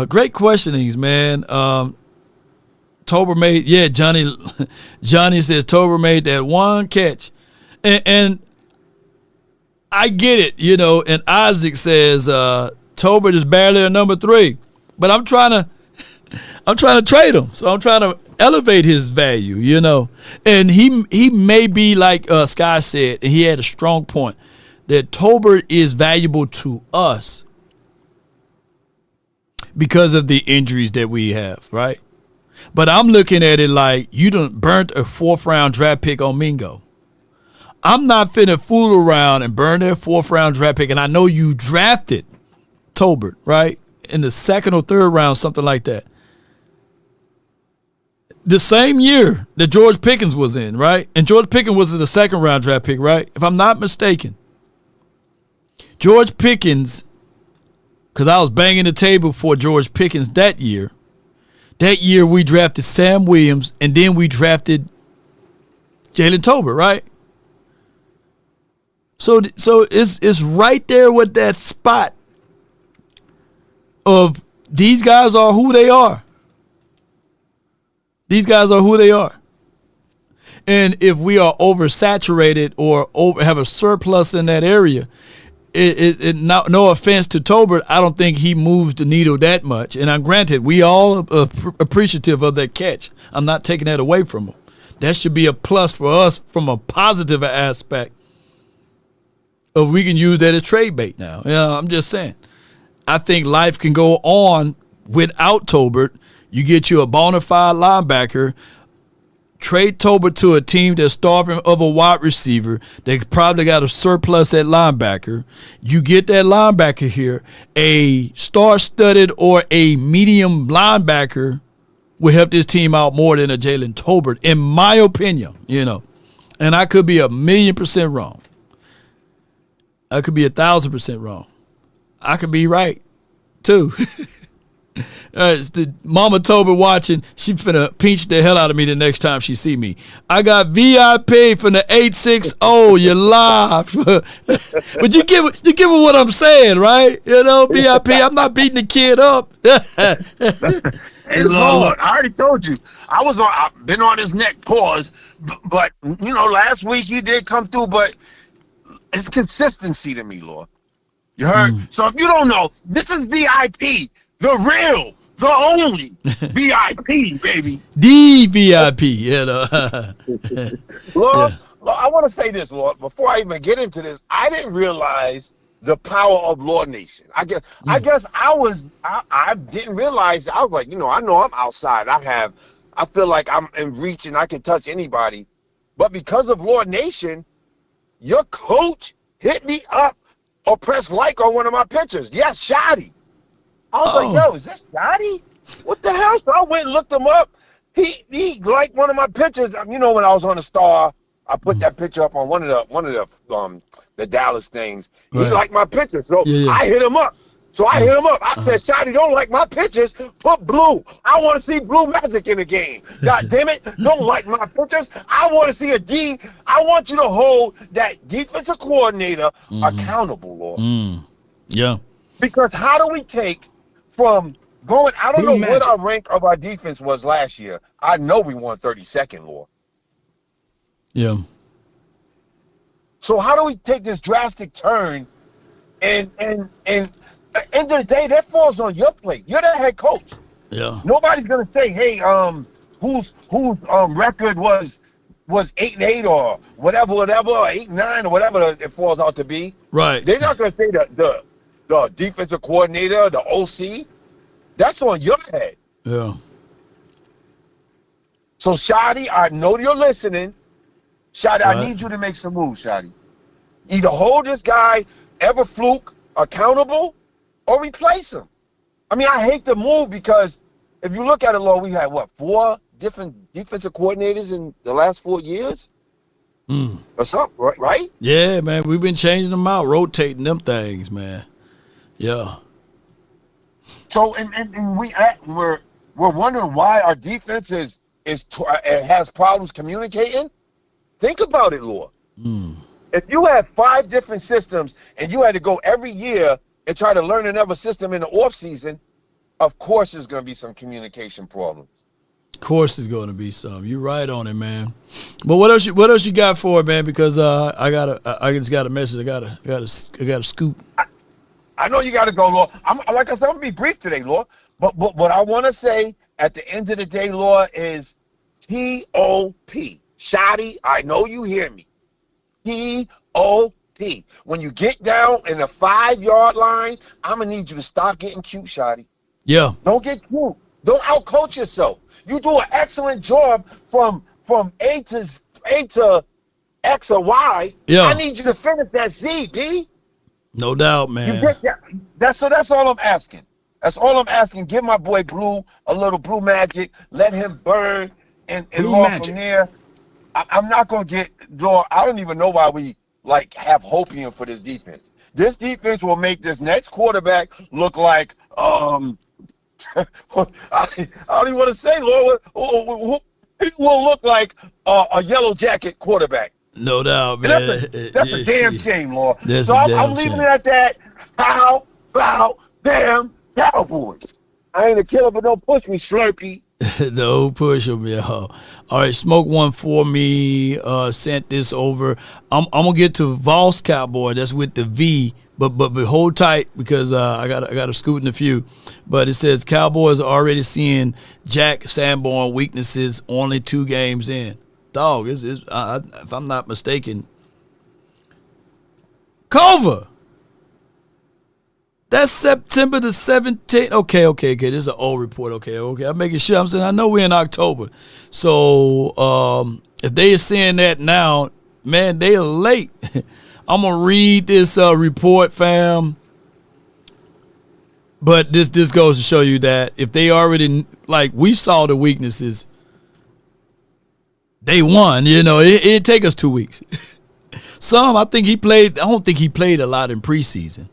Great questionings, man. Tolbert made, Johnny says Tolbert made that one catch. And I get it, and Isaac says Tolbert is barely a number 3, but I'm trying to trade him, so I'm trying to elevate his value, And he may be like Sky said, and he had a strong point that Tolbert is valuable to us because of the injuries that we have, right? But I'm looking at it like you done burnt a 4th-round draft pick on Mingo. I'm not finna fool around and burn their 4th-round draft pick, and I know you drafted Tolbert, right? In the 2nd or 3rd round, something like that. The same year that George Pickens was in, right? And George Pickens was the 2nd-round draft pick, right? If I'm not mistaken. George Pickens, because I was banging the table for George Pickens that year. That year we drafted Sam Williams, and then we drafted Jalen Tolbert, right? So it's right there with that spot of these guys are who they are. These guys are who they are. And if we are oversaturated or have a surplus in that area, no offense to Tolbert, I don't think he moves the needle that much. And I'm granted, we all are appreciative of that catch. I'm not taking that away from him. That should be a plus for us from a positive aspect of we can use that as trade bait now. I'm just saying. I think life can go on without Tolbert. You get you a bona fide linebacker, trade Tolbert to a team that's starving of a wide receiver. They probably got a surplus at linebacker. You get that linebacker here. A star-studded or a medium linebacker will help this team out more than a Jalen Tolbert, in my opinion, And I could be 1,000,000% wrong. I could be 1,000% wrong. I could be right, too. It's the Mama Toby watching. She finna pinch the hell out of me the next time she see me. I got VIP from the 860. You live. But you give her what I'm saying, right? You know, VIP. I'm not beating the kid up. Hey, look, I already told you. I've been on his neck, pause. But you know, last week you did come through, but it's consistency to me, Lord. You heard? So if you don't know, this is VIP, the real, the only VIP, baby. The VIP, you know. Lord, I want to say this, Lord, before I even get into this, I didn't realize the power of Lord Nation. I guess I didn't realize. I was like, you know I'm outside. I feel like I'm in reach and I can touch anybody. But because of Lord Nation, your coach hit me up or press like on one of my pictures. Yes, Shotty. I was like, yo, is this Shotty? What the hell? So I went and looked him up. He liked one of my pictures. You know, when I was on the Star, I put that picture up on one of the Dallas things. He liked my picture, so I hit him up. I said, Shotty, don't like my pictures. Put blue. I want to see Blue Magic in the game. God damn it. Don't like my pictures. I want to see a D. I want you to hold that defensive coordinator accountable, Lord. Yeah. Because how do we take from going, I don't know what our rank of our defense was last year. I know we won 32nd, Lord. Yeah. So how do we take this drastic turn and at the end of the day, that falls on your plate. You're the head coach. Yeah. Nobody's gonna say, hey, whose record was 8-8 or whatever, or 8-9 or whatever it falls out to be. Right. They're not gonna say the defensive coordinator, the OC. That's on your head. Yeah. So Shotty, I know you're listening. Shotty, I need you to make some moves, Shotty. Either hold this guy, Everfluke, accountable, or replace him. I mean, I hate the move because if you look at it, Lord, we had, 4 different defensive coordinators in the last 4 years? Or something, right? Yeah, man. We've been changing them out, rotating them things, man. Yeah. So, and we're wondering why our defense has problems communicating. Think about it, Lord. If you had 5 different systems and you had to go every year and try to learn another system in the off season, of course there's going to be some communication problems. Of course there's going to be some. You're right on it, man. But what else you got for it, man? Because I just got a message. I got a scoop. I know you got to go, Lord. Like I said, I'm going to be brief today, Lord. But what I want to say at the end of the day, Lord, is T-O-P. Shotty, I know you hear me. T-O-P. When you get down in the 5-yard line, I'm going to need you to stop getting cute, Shotty. Yeah. Don't get cute. Don't outcoach yourself. You do an excellent job from A to X or Y. Yeah. I need you to finish that Z, B. No doubt, man. You get that. That's all I'm asking. That's all I'm asking. Give my boy Blue a little Blue Magic. Let him burn and Lord from there. I'm not gonna get Lord. I don't even know why we have hope in for this defense. This defense will make this next quarterback look like I don't even want to say, Lord. He will look like a yellow jacket quarterback. No doubt, man. That's a damn shame, Lord. That's so a I'm damn leaving shame. it at that. How about damn Cowboys? I ain't a killer, but don't push me, Slurpee. No push him, yo. All right, Smoke one for me. Sent this over. I'm gonna get to Voss Cowboy. That's with the V. But hold tight because I got to scoot in a few. But it says Cowboys are already seeing Jack Sanborn weaknesses only 2 games in. Dog, if I'm not mistaken, Culver. That's September the 17th. Okay. This is an old report. Okay. I'm making sure. I'm saying I know we're in October. So if they are saying that now, man, they are late. I'm gonna read this report, fam. But this goes to show you that if they already we saw the weaknesses, they won. You know, it take us 2 weeks. I think he played. I don't think he played a lot in preseason.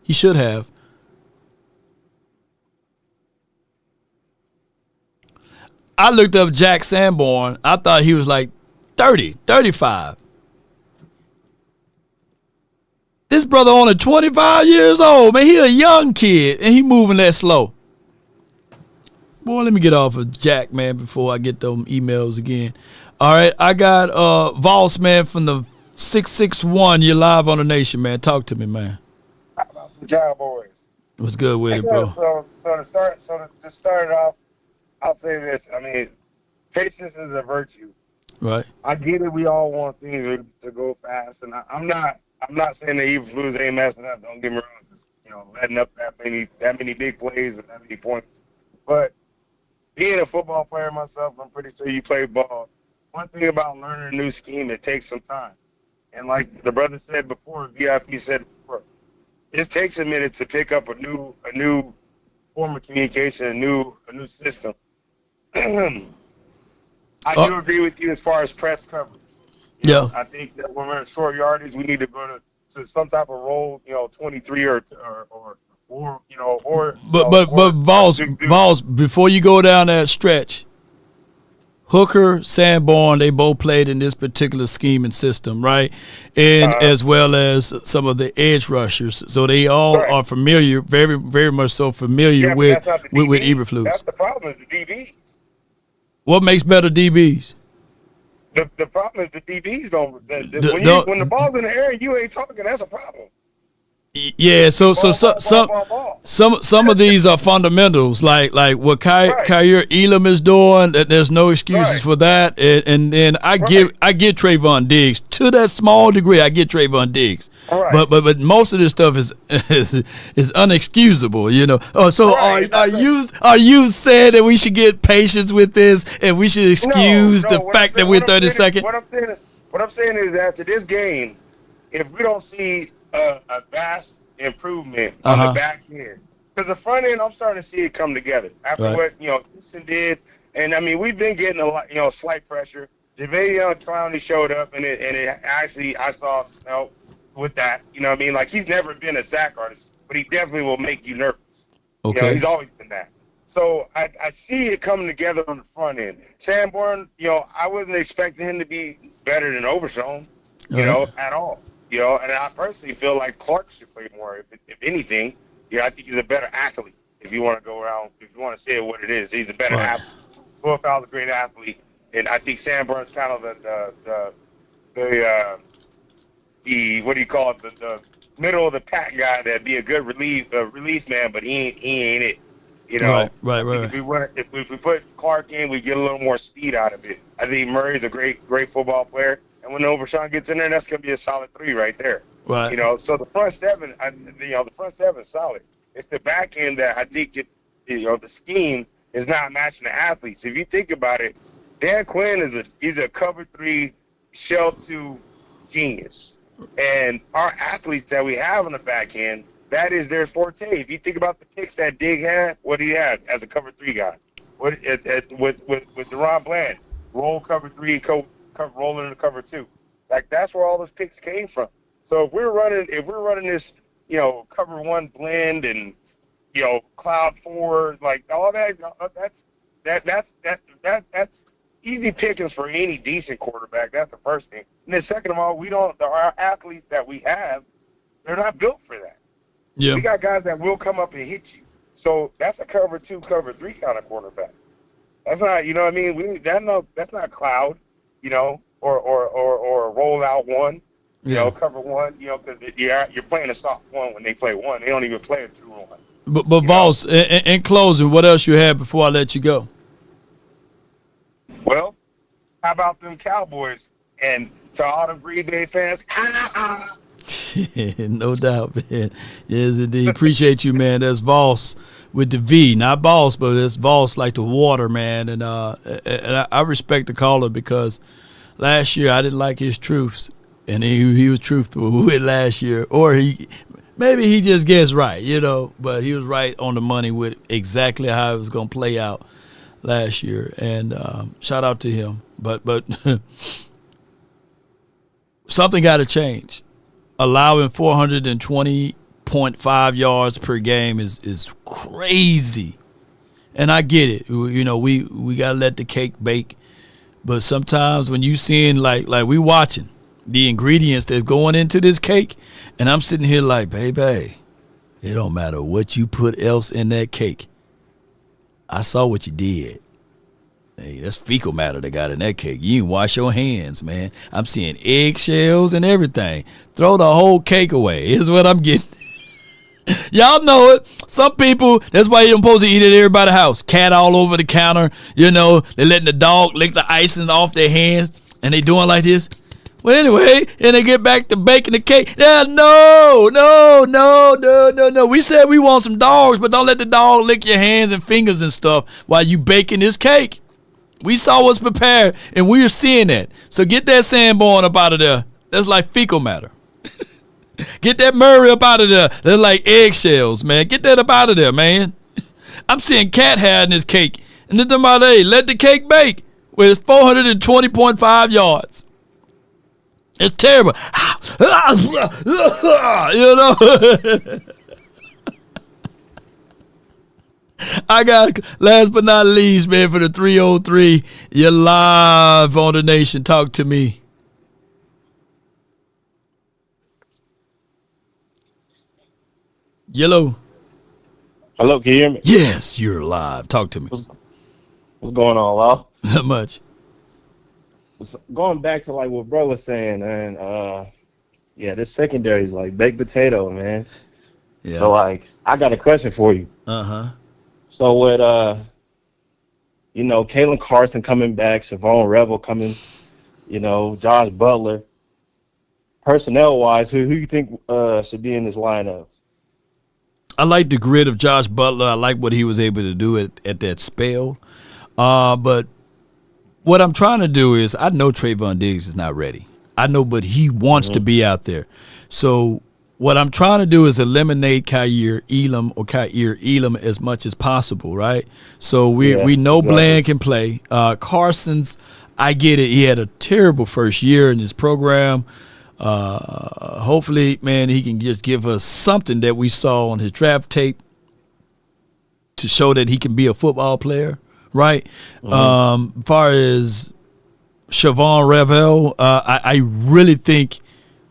He should have. I looked up Jack Sanborn. I thought he was like 30, 35. This brother only 25 years old, man. He a young kid, and he moving that slow. Boy, let me get off of Jack, man, before I get them emails again. All right, I got Voss, man, from the 661. You're live on the Nation, man. Talk to me, man. How about the Cowboys? What's good with it, bro? So to start it off, I'll say this. I mean, patience is a virtue. Right. I get it. We all want things to go fast, and I'm not saying the Eberflus ain't messing up. Don't get me wrong. Just, letting up that many big plays and that many points. But being a football player myself, I'm pretty sure you play ball. One thing about learning a new scheme, it takes some time. And like the brother said before, VIP said before, it takes a minute to pick up a new form of communication, a new system. I do agree with you as far as press coverage. I think that when we're in short yardage, we need to go to some type of role, 23 or But Voss, before you go down that stretch, Hooker, Sanborn, they both played in this particular scheme and system, right? And as well as some of the edge rushers. So they all are familiar, very, very much so familiar with Eberflus. That's the problem, is the DBs. What makes better DBs? The problem is the DBs don't. When the ball's in the air, you ain't talking. That's a problem. Yeah, some of these are fundamentals, like what Kyer Elam is doing. That there's no excuses for that, and then I get Trayvon Diggs to that small degree. I get Trayvon Diggs, but most of this stuff is unexcusable, So are you saying that we should get patience with this and we should excuse the fact that we're 32nd? What I'm saying is that after this game, if we don't see a vast improvement on the back end, because the front end, I'm starting to see it come together after what Houston did, and I mean we've been getting a lot, slight pressure. Javion Clowney showed up, and it actually I saw help with that. Like he's never been a sack artist, but he definitely will make you nervous. Okay, he's always been that. So I see it coming together on the front end. Sanborn, I wasn't expecting him to be better than Overshown, at all. And I personally feel like Clark should play more. If anything, I think he's a better athlete. If you want to go around, if you want to say what it is, he's a better athlete. Will Fowler's a great athlete, and I think Sanborn's kind of the what do you call it? The middle of the pack guy that'd be a good relief man, but he ain't it. Right. If we put Clark in, we get a little more speed out of it. I think Murray's a great football player. And when Overshown gets in there, that's going to be a solid 3 right there. Right. So the front seven, the front seven is solid. It's the back end that I think the scheme is not matching the athletes. If you think about it, Dan Quinn he's a cover 3, shell 2 genius. And our athletes that we have on the back end, that is their forte. If you think about the picks that Dig had, what he had as a cover 3 guy. With Deron Bland, roll cover 3, rolling into cover 2, like that's where all those picks came from. So if we're running this, cover 1 blend and cloud 4, like all that, that's easy pickings for any decent quarterback. That's the first thing. And then second of all, our athletes that we have, they're not built for that. Yeah, we got guys that will come up and hit you. So that's a cover 2, cover 3 kind of quarterback. That's not, that's not cloud. Or a rollout 1, cover 1, because you're playing a soft 1 when they play 1. They don't even play a 2-1. But Voss, in closing, what else you have before I let you go? Well, how about them Cowboys? And to all the Green Bay fans, no doubt, man. Yes, indeed. Appreciate you, man. That's Voss with the V, not boss, but it's Voss like the water, man. And I respect the caller because last year I didn't like his truths, and he was truthful with last year. Or maybe he just gets right, but he was right on the money with exactly how it was going to play out last year. And shout out to him. But something got to change. Allowing 420.5 yards per game is crazy. And I get it. You know, we gotta let the cake bake. But sometimes when you seeing like we watching the ingredients that's going into this cake, and I'm sitting here like, baby, it don't matter what you put else in that cake. I saw what you did. Hey, that's fecal matter they got in that cake. You didn't wash your hands, man. I'm seeing eggshells and everything. Throw the whole cake away is what I'm getting. Y'all know it. Some people, that's why you don't supposed to eat at everybody's house. Cat all over the counter. You know, they're letting the dog lick the icing off their hands, and they doing like this. Well, anyway, and they get back to baking the cake. Yeah, no. We said we want some dogs, but don't let the dog lick your hands and fingers and stuff while you baking this cake. We saw what's prepared, and we are seeing that. So get that Sanborn up out of there. That's like fecal matter. Get that Murray up out of there. They're like eggshells, man. Get that up out of there, man. I'm seeing cat hair in this cake. And then about, hey, let the cake bake. Well, it's 420.5 yards. It's terrible. You know? I got, last but not least, man, for the 303, you're live on the nation. Talk to me. Yellow. Hello, can you hear me? Yes, you're live. Talk to me. What's going on, Law? Not much. Going back to like what bro was saying, and yeah, this secondary is like baked potato, man. Yeah. So like, I got a question for you. So with you know, Kalen Carson coming back, Siobhan Revel coming, you know, Josh Butler. Personnel wise, who you think should be in this lineup? I like the grit of Josh Butler. I like what he was able to do at that spell. But what I'm trying to do is, I know Trayvon Diggs is not ready. I know, but he wants to be out there. So what I'm trying to do is eliminate Kaiir Elam as much as possible, right? So we know exactly. Bland can play. Carson's, I get it. He had a terrible first year in his program. Hopefully, man, he can just give us something that we saw on his draft tape to show that he can be a football player, right? As far as Siobhan Revel, I really think,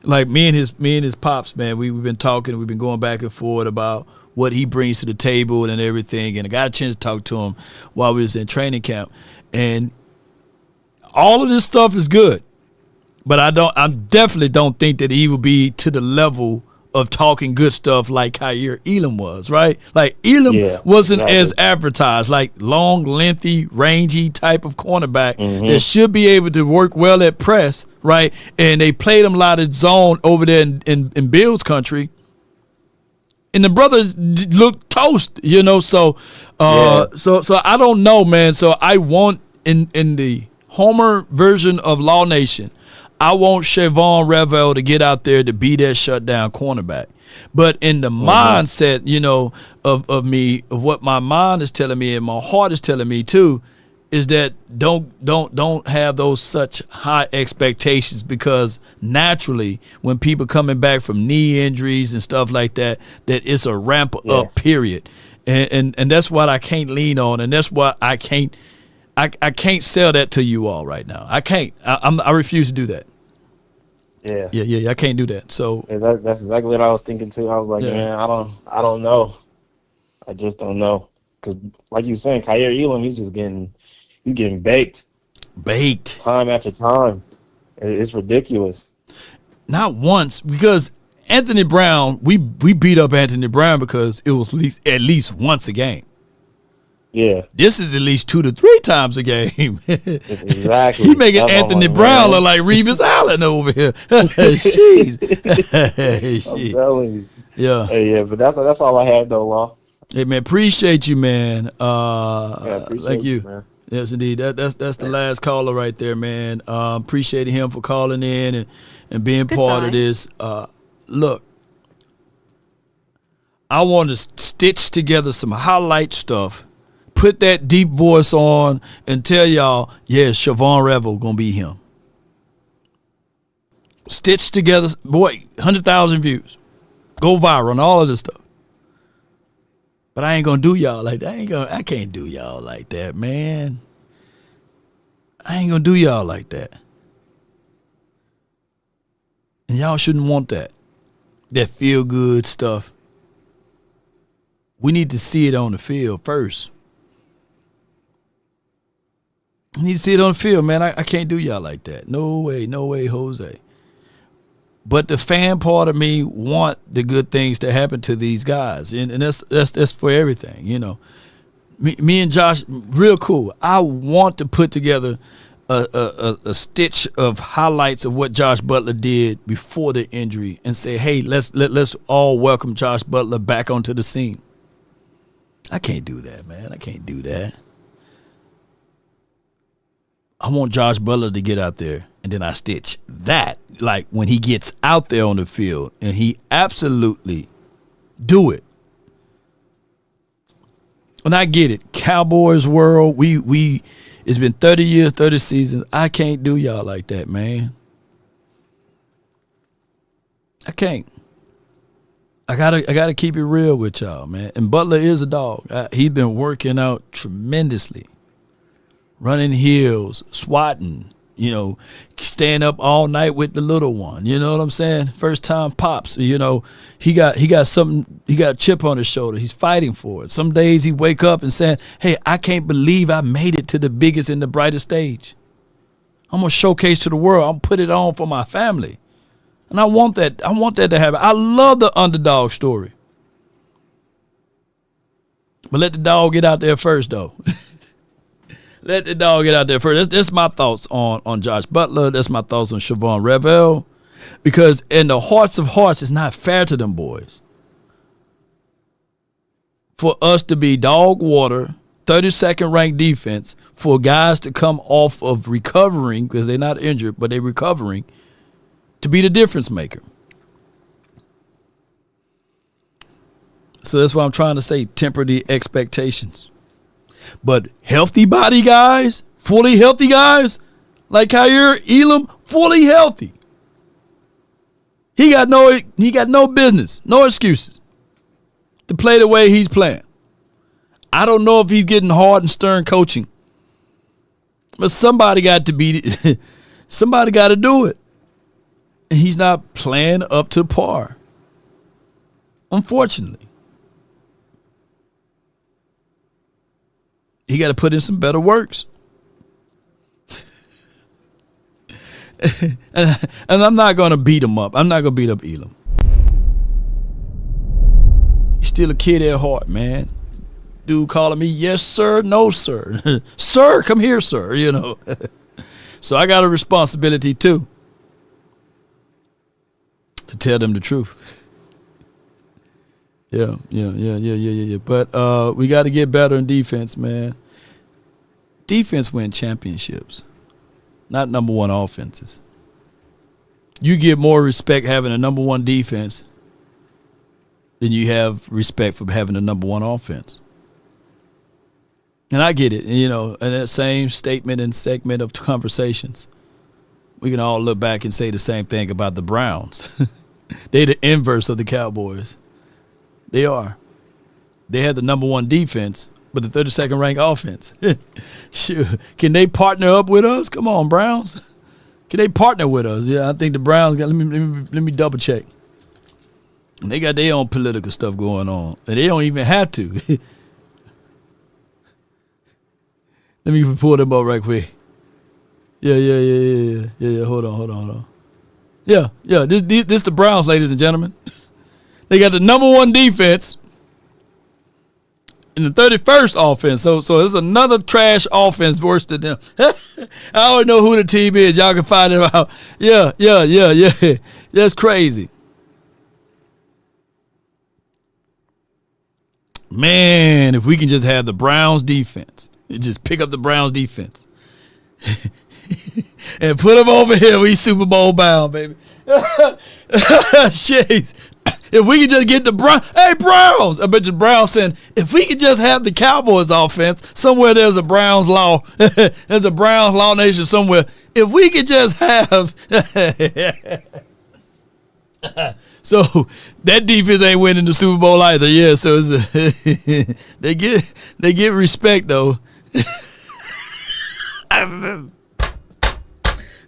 like me and his pops, man, we've been talking, we've been going back and forth about what he brings to the table and everything, and I got a chance to talk to him while we was in training camp, and all of this stuff is good. But I definitely don't think that he will be to the level of talking good stuff like Kaiir Elam was, right? Like Elam wasn't as advertised, like long, lengthy, rangy type of cornerback that should be able to work well at press, right? And they played him a lot of zone over there in Bill's country. And the brother looked toast, you know. So I don't know, man. So I want in the Homer version of Law Nation, I want Siobhan Revel to get out there to be that shutdown cornerback. But in the mindset, you know, of me, of what my mind is telling me and my heart is telling me too, is that don't have those such high expectations, because naturally when people coming back from knee injuries and stuff like that it's a ramp up period. And that's what I can't lean on, and that's what I can't sell that to you all right now. I can't. I refuse to do that. Yeah. I can't do that. So that's exactly what I was thinking too. I was like, man, I don't know. I just don't know, because like you were saying, Kaiir Elam, he's getting baked time after time. It's ridiculous. Not once, because Anthony Brown, we beat up Anthony Brown because it was at least once a game. Yeah. This is at least 2 to 3 times a game. Exactly. He making Anthony Brown look like Revis Allen over here. Jeez. I'm telling you. Yeah. Hey, yeah, but that's all I had though, Law. Hey man, appreciate you, man. Appreciate thank you. Man. Yes, indeed. That's the last caller right there, man. Appreciate him for calling in and being part of this. Look, I want to stitch together some highlight stuff, put that deep voice on, and tell y'all, Siobhan Revel gonna be him. Stitch together, boy, 100,000 views, go viral, and all of this stuff. But I ain't gonna do y'all like that. I can't do y'all like that, man. I ain't gonna do y'all like that. And y'all shouldn't want that. That feel good stuff. We need to see it on the field first. I need to see it on the field, man. I can't do y'all like that. No way, Jose. But the fan part of me want the good things to happen to these guys, and that's for everything, you know. Me and Josh, real cool. I want to put together a stitch of highlights of what Josh Butler did before the injury, and say, hey, let's all welcome Josh Butler back onto the scene. I can't do that, man. I can't do that. I want Josh Butler to get out there, and then I stitch that, like when he gets out there on the field, and he absolutely do it. And I get it. Cowboys world, we it's been 30 years, 30 seasons. I can't do y'all like that, man. I can't. I gotta keep it real with y'all, man. And Butler is a dog. He's been working out tremendously. Running hills, swatting, you know, staying up all night with the little one. You know what I'm saying? First time pops, you know, he got a chip on his shoulder. He's fighting for it. Some days he wake up and saying, hey, I can't believe I made it to the biggest and the brightest stage. I'm going to showcase to the world. I'm put it on for my family. And I want that. I want that to happen. I love the underdog story. But let the dog get out there first, though. Let the dog get out there first. That's my thoughts on Josh Butler. That's my thoughts on Siobhan Revel. Because in the hearts of hearts, it's not fair to them boys for us to be dog water, 32nd ranked defense, for guys to come off of recovering, because they're not injured, but they're recovering, to be the difference maker. So that's why I'm trying to say, temper the expectations. But healthy body guys, fully healthy guys, like Kyer Elam, fully healthy. He got no business, no excuses to play the way he's playing. I don't know if he's getting hard and stern coaching, but somebody got to do it. And he's not playing up to par, unfortunately. He got to put in some better works. and I'm not going to beat him up. I'm not going to beat up Elam. He's still a kid at heart, man. Dude calling me, yes, sir, no, sir. Sir, come here, sir, you know. So I got a responsibility, too, to tell them the truth. Yeah. But we got to get better in defense, man. Defense win championships, not number one offenses. You get more respect having a number one defense than you have respect for having a number one offense. And I get it, you know, and that same statement and segment of conversations, we can all look back and say the same thing about the Browns. They're the inverse of the Cowboys. They are. They had the number one defense, but the 32nd ranked offense. Sure. Can they partner up with us? Come on, Browns. Can they partner with us? Yeah, I think the Browns got. Let me double check. And they got their own political stuff going on, and they don't even have to. Let me pull them up right quick. Yeah. Hold on. Yeah. This the Browns, ladies and gentlemen. They got the number one defense in the 31st offense. So there's another trash offense worse than them. I already know who the team is. Y'all can find it out. Yeah. That's crazy. Man, if we can just have the Browns defense, just pick up the Browns defense and put them over here. We Super Bowl bound, baby. Jeez. If we could just get the Browns. I bet you Browns saying, if we could just have the Cowboys offense, somewhere there's a Browns law. There's a Browns law nation somewhere. If we could just have So that defense ain't winning the Super Bowl either. Yeah, so it's they get respect though.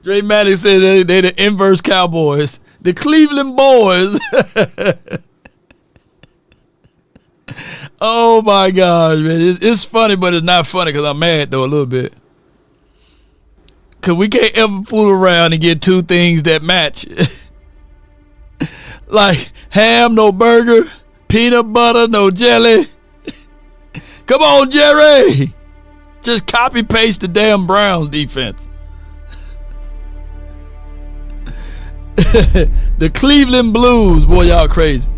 Dre Maddox said they the inverse Cowboys, the Cleveland boys. Oh my gosh, man, it's funny, but it's not funny because I'm mad though a little bit. Cause we can't ever fool around and get two things that match. Like ham, no burger, peanut butter, no jelly. Come on, Jerry. Just copy paste the damn Browns defense. The Cleveland Blues, boy, y'all crazy.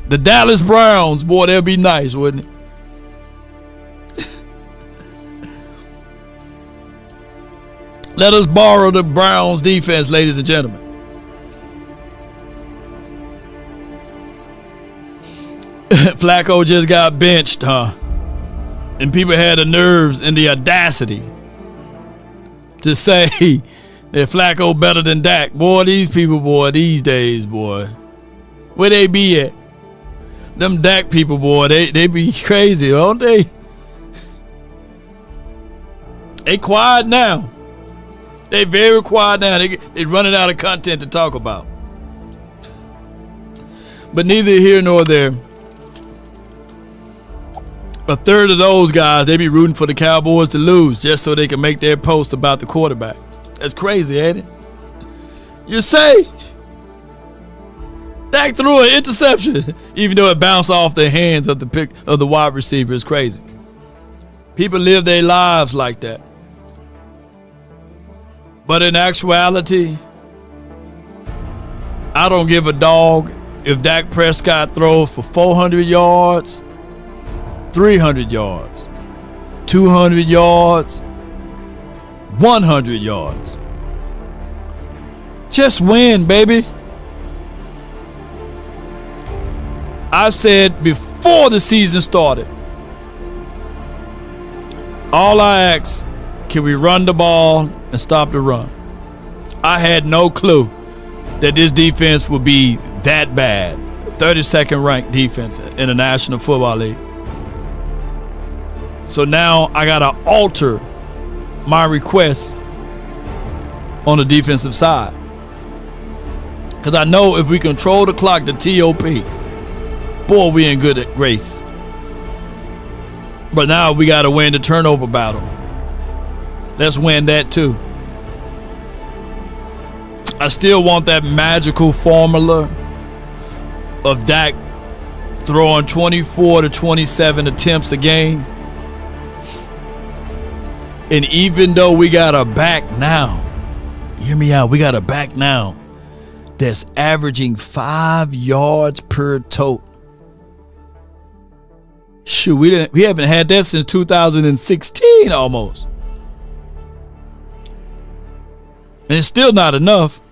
The Dallas Browns, boy, they'll be nice, wouldn't it? Let us borrow the Browns defense, ladies and gentlemen. Flacco just got benched, huh? And people had the nerves and the audacity to say that Flacco better than Dak. Boy, these people, boy, these days, boy. Where they be at? Them Dak people, boy, they be crazy, don't they? They quiet now. They very quiet now. They running out of content to talk about. But neither here nor there. A third of those guys, they be rooting for the Cowboys to lose just so they can make their post about the quarterback. That's crazy, ain't it? You say Dak threw an interception, even though it bounced off the hands of the wide receiver. It's crazy. People live their lives like that. But in actuality, I don't give a dog if Dak Prescott throws for 400 yards, 300 yards, 200 yards, 100 yards. Just win, baby. I said before the season started, all I asked, can we run the ball and stop the run? I had no clue that this defense would be that bad. 32nd ranked defense in the National Football League. So now I got to alter my request on the defensive side. Because I know if we control the clock, the TOP, boy, we in good grace. But now we got to win the turnover battle. Let's win that too. I still want that magical formula of Dak throwing 24 to 27 attempts a game. And even though we got a back now, hear me out, we got a back now that's averaging 5 yards per tote. Shoot, we haven't had that since 2016 almost. And it's still not enough.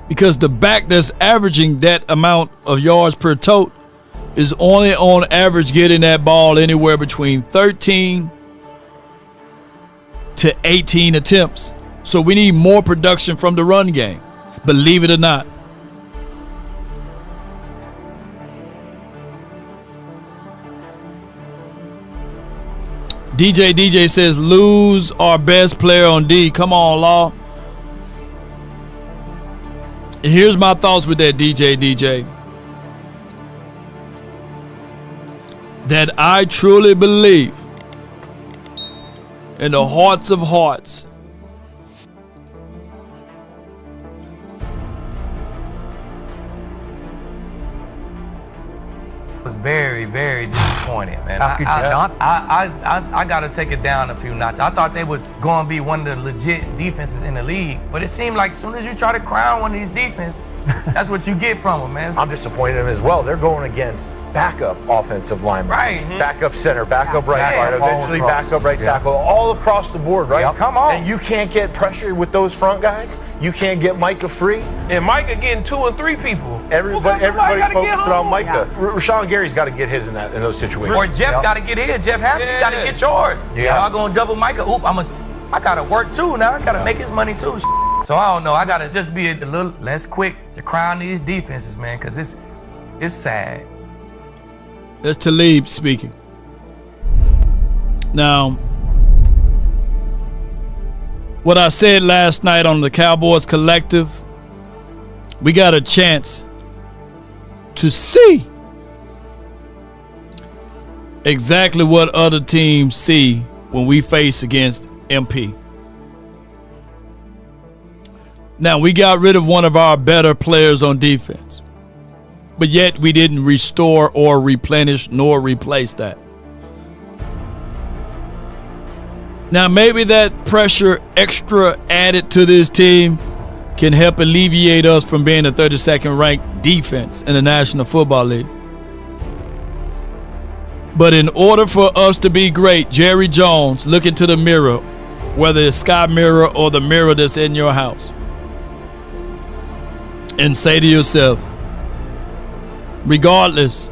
Because the back that's averaging that amount of yards per tote is only on average getting that ball anywhere between 13 to 18 attempts. So we need more production from the run game. Believe it or not. DJ says lose our best player on D. Come on, Law. Here's my thoughts with that, DJ. That I truly believe in the hearts of hearts was very, very disappointed, man. How could you not? I got to take it down a few notches. I thought they was going to be one of the legit defenses in the league, but it seemed like as soon as you try to crown one of these defenses, that's what you get from them, man. I'm disappointed in them as well. They're going against backup offensive linemen, right? Backup center, backup right guard, eventually backup right tackle, all across the board, right? Yep. Come on. And you can't get pressure with those front guys. You can't get Micah free. And Micah getting 2 or 3 people. Everybody's focused on Micah. Rashawn Gary's got to get his in those situations. Or Jeff got to get his. Jeff Happy got to get yours. Yeah. Y'all going to double Micah. Oop, I got to work too now. I got to make his money too. So I don't know. I gotta just be a little less quick to crown these defenses, man, because it's sad. That's Talib speaking. Now, what I said last night on the Cowboys Collective, we got a chance to see exactly what other teams see when we face against MP. Now, we got rid of one of our better players on defense, but yet we didn't restore or replenish nor replace that. Now, maybe that pressure extra added to this team can help alleviate us from being the 32nd ranked defense in the National Football League. But in order for us to be great, Jerry Jones, look into the mirror, whether it's sky mirror or the mirror that's in your house, and say to yourself, regardless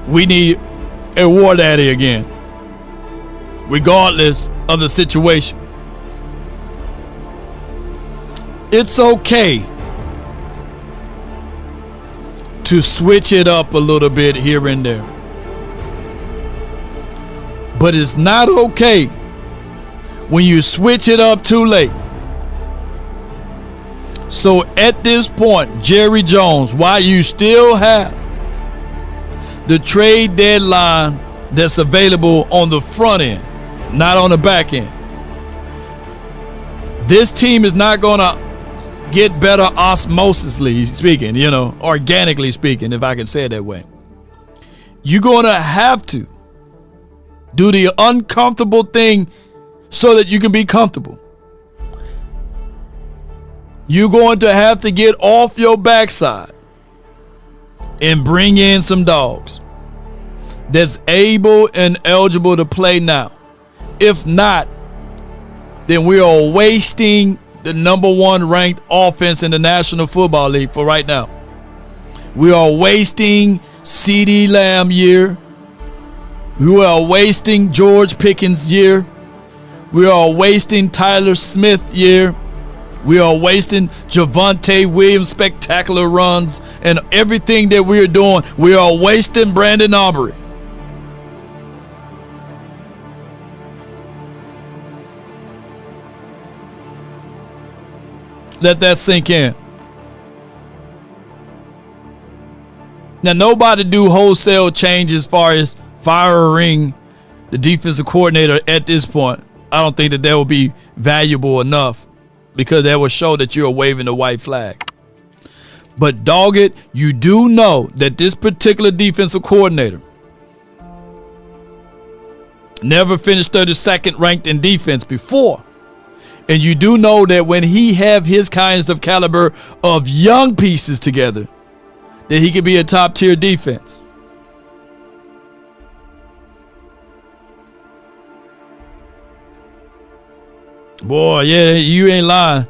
we need a war daddy again, regardless of the situation. It's okay to switch it up a little bit here and there, but it's not okay when you switch it up too late. So at this point, Jerry Jones, while you still have the trade deadline that's available on the front end, not on the back end, this team is not going to get better osmosisly speaking, organically speaking, if I can say it that way. You're going to have to do the uncomfortable thing so that you can be comfortable. You're going to have to get off your backside and bring in some dogs that's able and eligible to play now. If not, then we are wasting the number one ranked offense in the National Football League for right now. We are wasting CeeDee Lamb year. We are wasting George Pickens year. We are wasting Tyler Smith year. We are wasting Javonte Williams' spectacular runs and everything that we are doing. We are wasting Brandon Aubrey. Let that sink in. Now, nobody do wholesale change as far as firing the defensive coordinator at this point. I don't think that will be valuable enough, because that will show that you're waving the white flag. But dog it, you do know that this particular defensive coordinator never finished 32nd ranked in defense before. And you do know that when he have his kinds of caliber of young pieces together, that he could be a top tier defense. Boy, yeah, you ain't lying.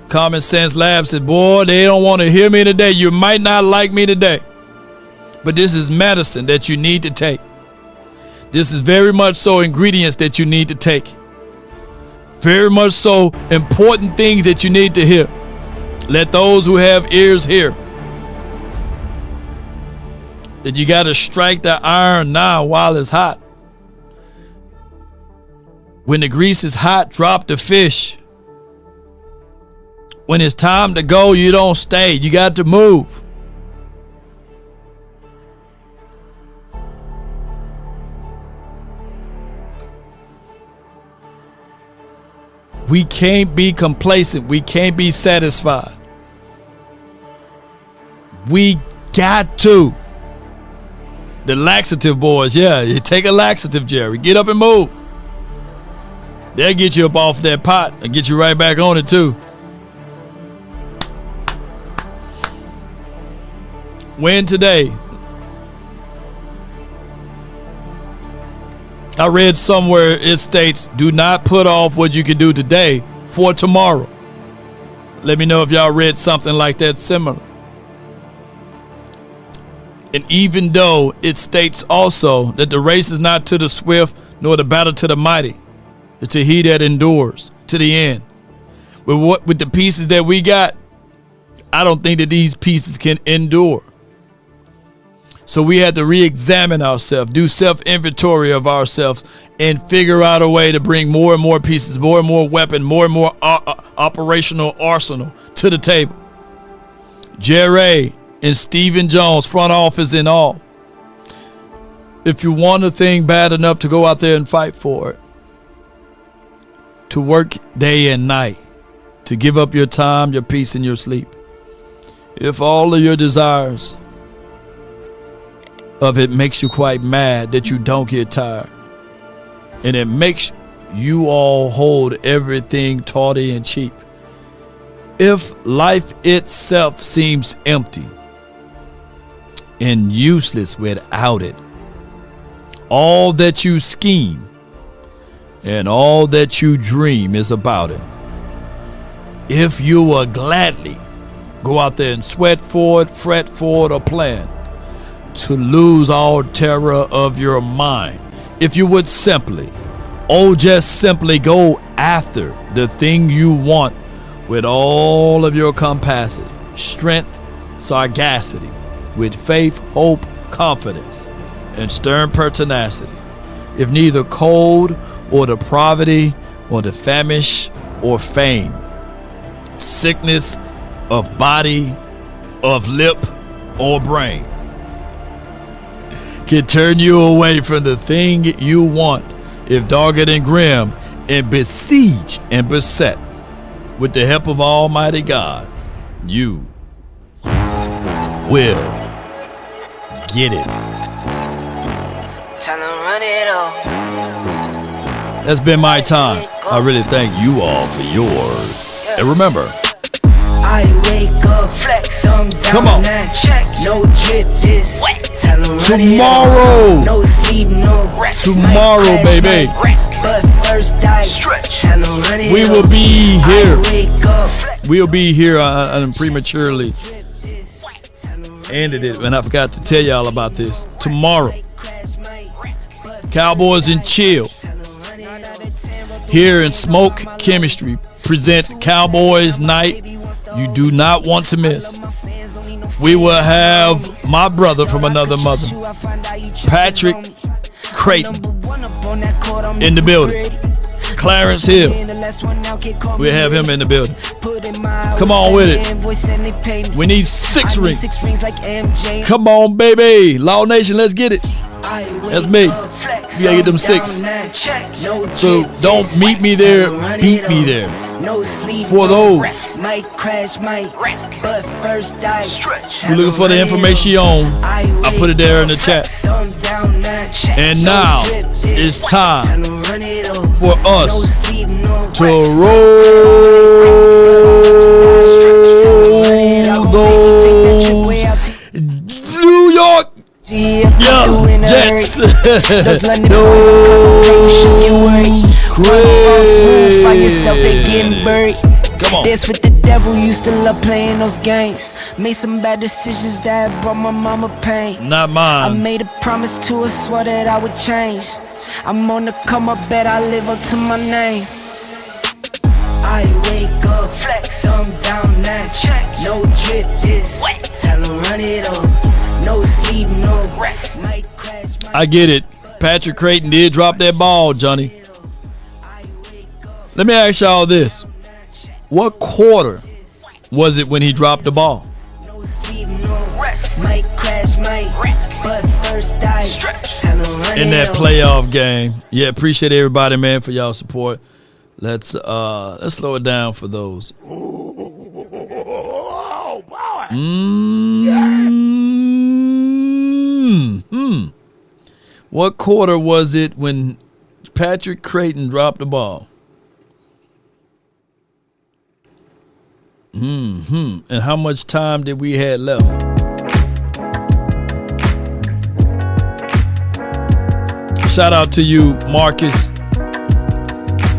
Common Sense Lab said, boy, they don't want to hear me today. You might not like me today, but this is medicine that you need to take. This is very much so ingredients that you need to take. Very much so important things that you need to hear. Let those who have ears hear. That you got to strike the iron now while it's hot. When the grease is hot, drop the fish. When it's time to go, you don't stay. You got to move. We can't be complacent. We can't be satisfied. We got to. The laxative boys, yeah, you take a laxative, Jerry. Get up and move. They'll get you up off that pot and get you right back on it too. Win today. I read somewhere it states, do not put off what you can do today for tomorrow. Let me know if y'all read something like that similar. And even though it states also that the race is not to the swift, nor the battle to the mighty, it's to he that endures to the end. With the pieces that we got, I don't think that these pieces can endure. So we had to re-examine ourselves, do self-inventory of ourselves, and figure out a way to bring more and more pieces, more and more weapon, more and more operational arsenal to the table. Jerry and Stephen Jones, front office and all. If you want a thing bad enough to go out there and fight for it, to work day and night, to give up your time, your peace, and your sleep. If all of your desires of it makes you quite mad that you don't get tired, and it makes you all hold everything tawdry and cheap. If life itself seems empty and useless without it, all that you scheme and all that you dream is about it. If you will gladly go out there and sweat for it, fret for it, or plan to lose all terror of your mind, if you would simply, just simply go after the thing you want with all of your capacity, strength, sagacity, with faith, hope, confidence, and stern pertinacity, if neither cold or the poverty or the famish or fame, sickness of body, of lip, or brain can turn you away from the thing you want, if dogged and grim and besieged and beset, with the help of Almighty God, you will get it. That's been my time. I really thank you all for yours. And remember, I wake up, flex, come on. Check, no drip, this wet. Tomorrow, no sleep, no rest. Tomorrow, baby. But first I stretch. We will be here. We'll be here. I prematurely ended it, and I forgot to tell y'all about this. Tomorrow, Cowboys and Chill here in Smoke Chemistry present Cowboys Night. You do not want to miss. We will have my brother from another mother, Patrick Creighton, in the building. Clarence Hill, we'll have him in the building. Come on with it. We need 6 rings. Come on, baby. Law Nation, let's get it. That's me. You gotta get them 6. So don't meet me there, beat me there. For those you're looking for the information on, I put it there in the chat. And now it's time for us to roll those New York Jets. Come on. This with the devil, used to love playing those games. Made some bad decisions that brought my mama pain. Not mine. I made a promise to her, swore that I would change. I'm on the come up, bet I live up to my name. I wake up, flex, down now, check. No drip, this wet. Tell 'em run it up. No sleep, no rest. I get it. Patrick Creighton did drop that ball, Johnny. Let me ask y'all this. What quarter was it when he dropped the ball? In that playoff game. Yeah, appreciate everybody, man, for y'all support. Let's slow it down for those. What quarter was it when Patrick Creighton dropped the ball? And how much time did we have left? Shout out to you, Marcus.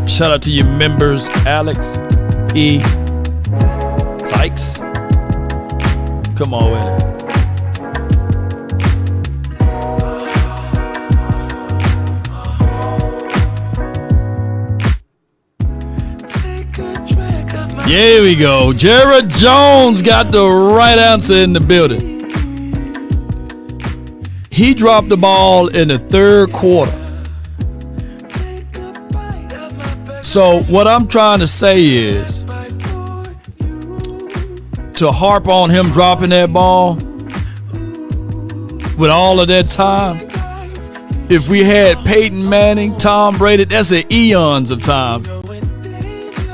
Shout out to your members, Alex, P, Sykes. Come on with it. Here we go. Jared Jones got the right answer in the building. He dropped the ball in the third quarter. So what I'm trying to say is, to harp on him dropping that ball with all of that time, if we had Peyton Manning, Tom Brady, that's eons of time.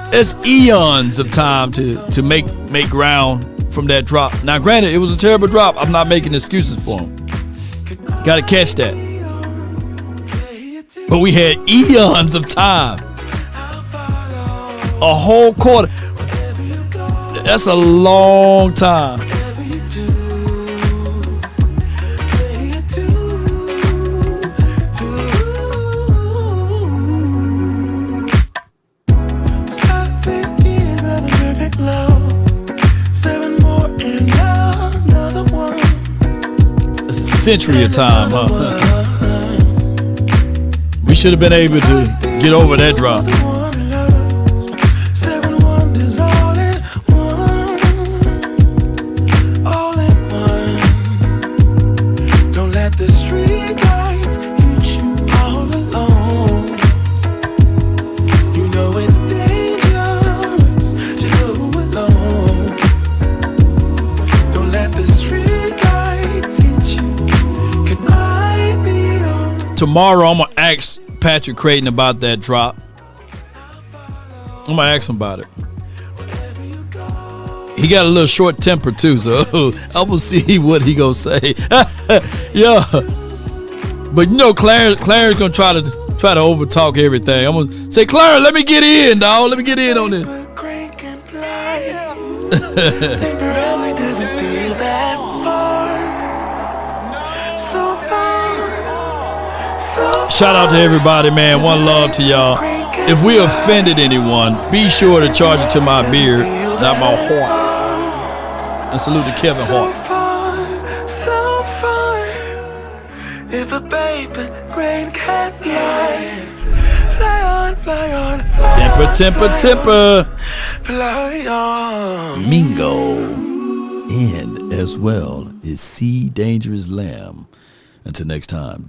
That's eons of time to make ground from that drop. Now, granted, it was a terrible drop. I'm not making excuses for him. Got to catch that. But we had eons of time. A whole quarter. That's a long time. That's a century of time, huh? We should have been able to get over that drop. Tomorrow, I'm going to ask Patrick Creighton about that drop. I'm going to ask him about it. He got a little short temper, too, so I'm going to see what he going to say. Yeah. But, you know, Clarence going to try to overtalk everything. I'm going to say, Clarence, let me get in, dog. Let me get in on this. Shout out to everybody, man. One love to y'all. If we offended anyone, be sure to charge it to my beard, not my heart. And salute to Kevin Hart. If a baby grain can fly, fly on, fly on. Temper. Fly on. Mingo. And as well is C Dangerous Lamb. Until next time.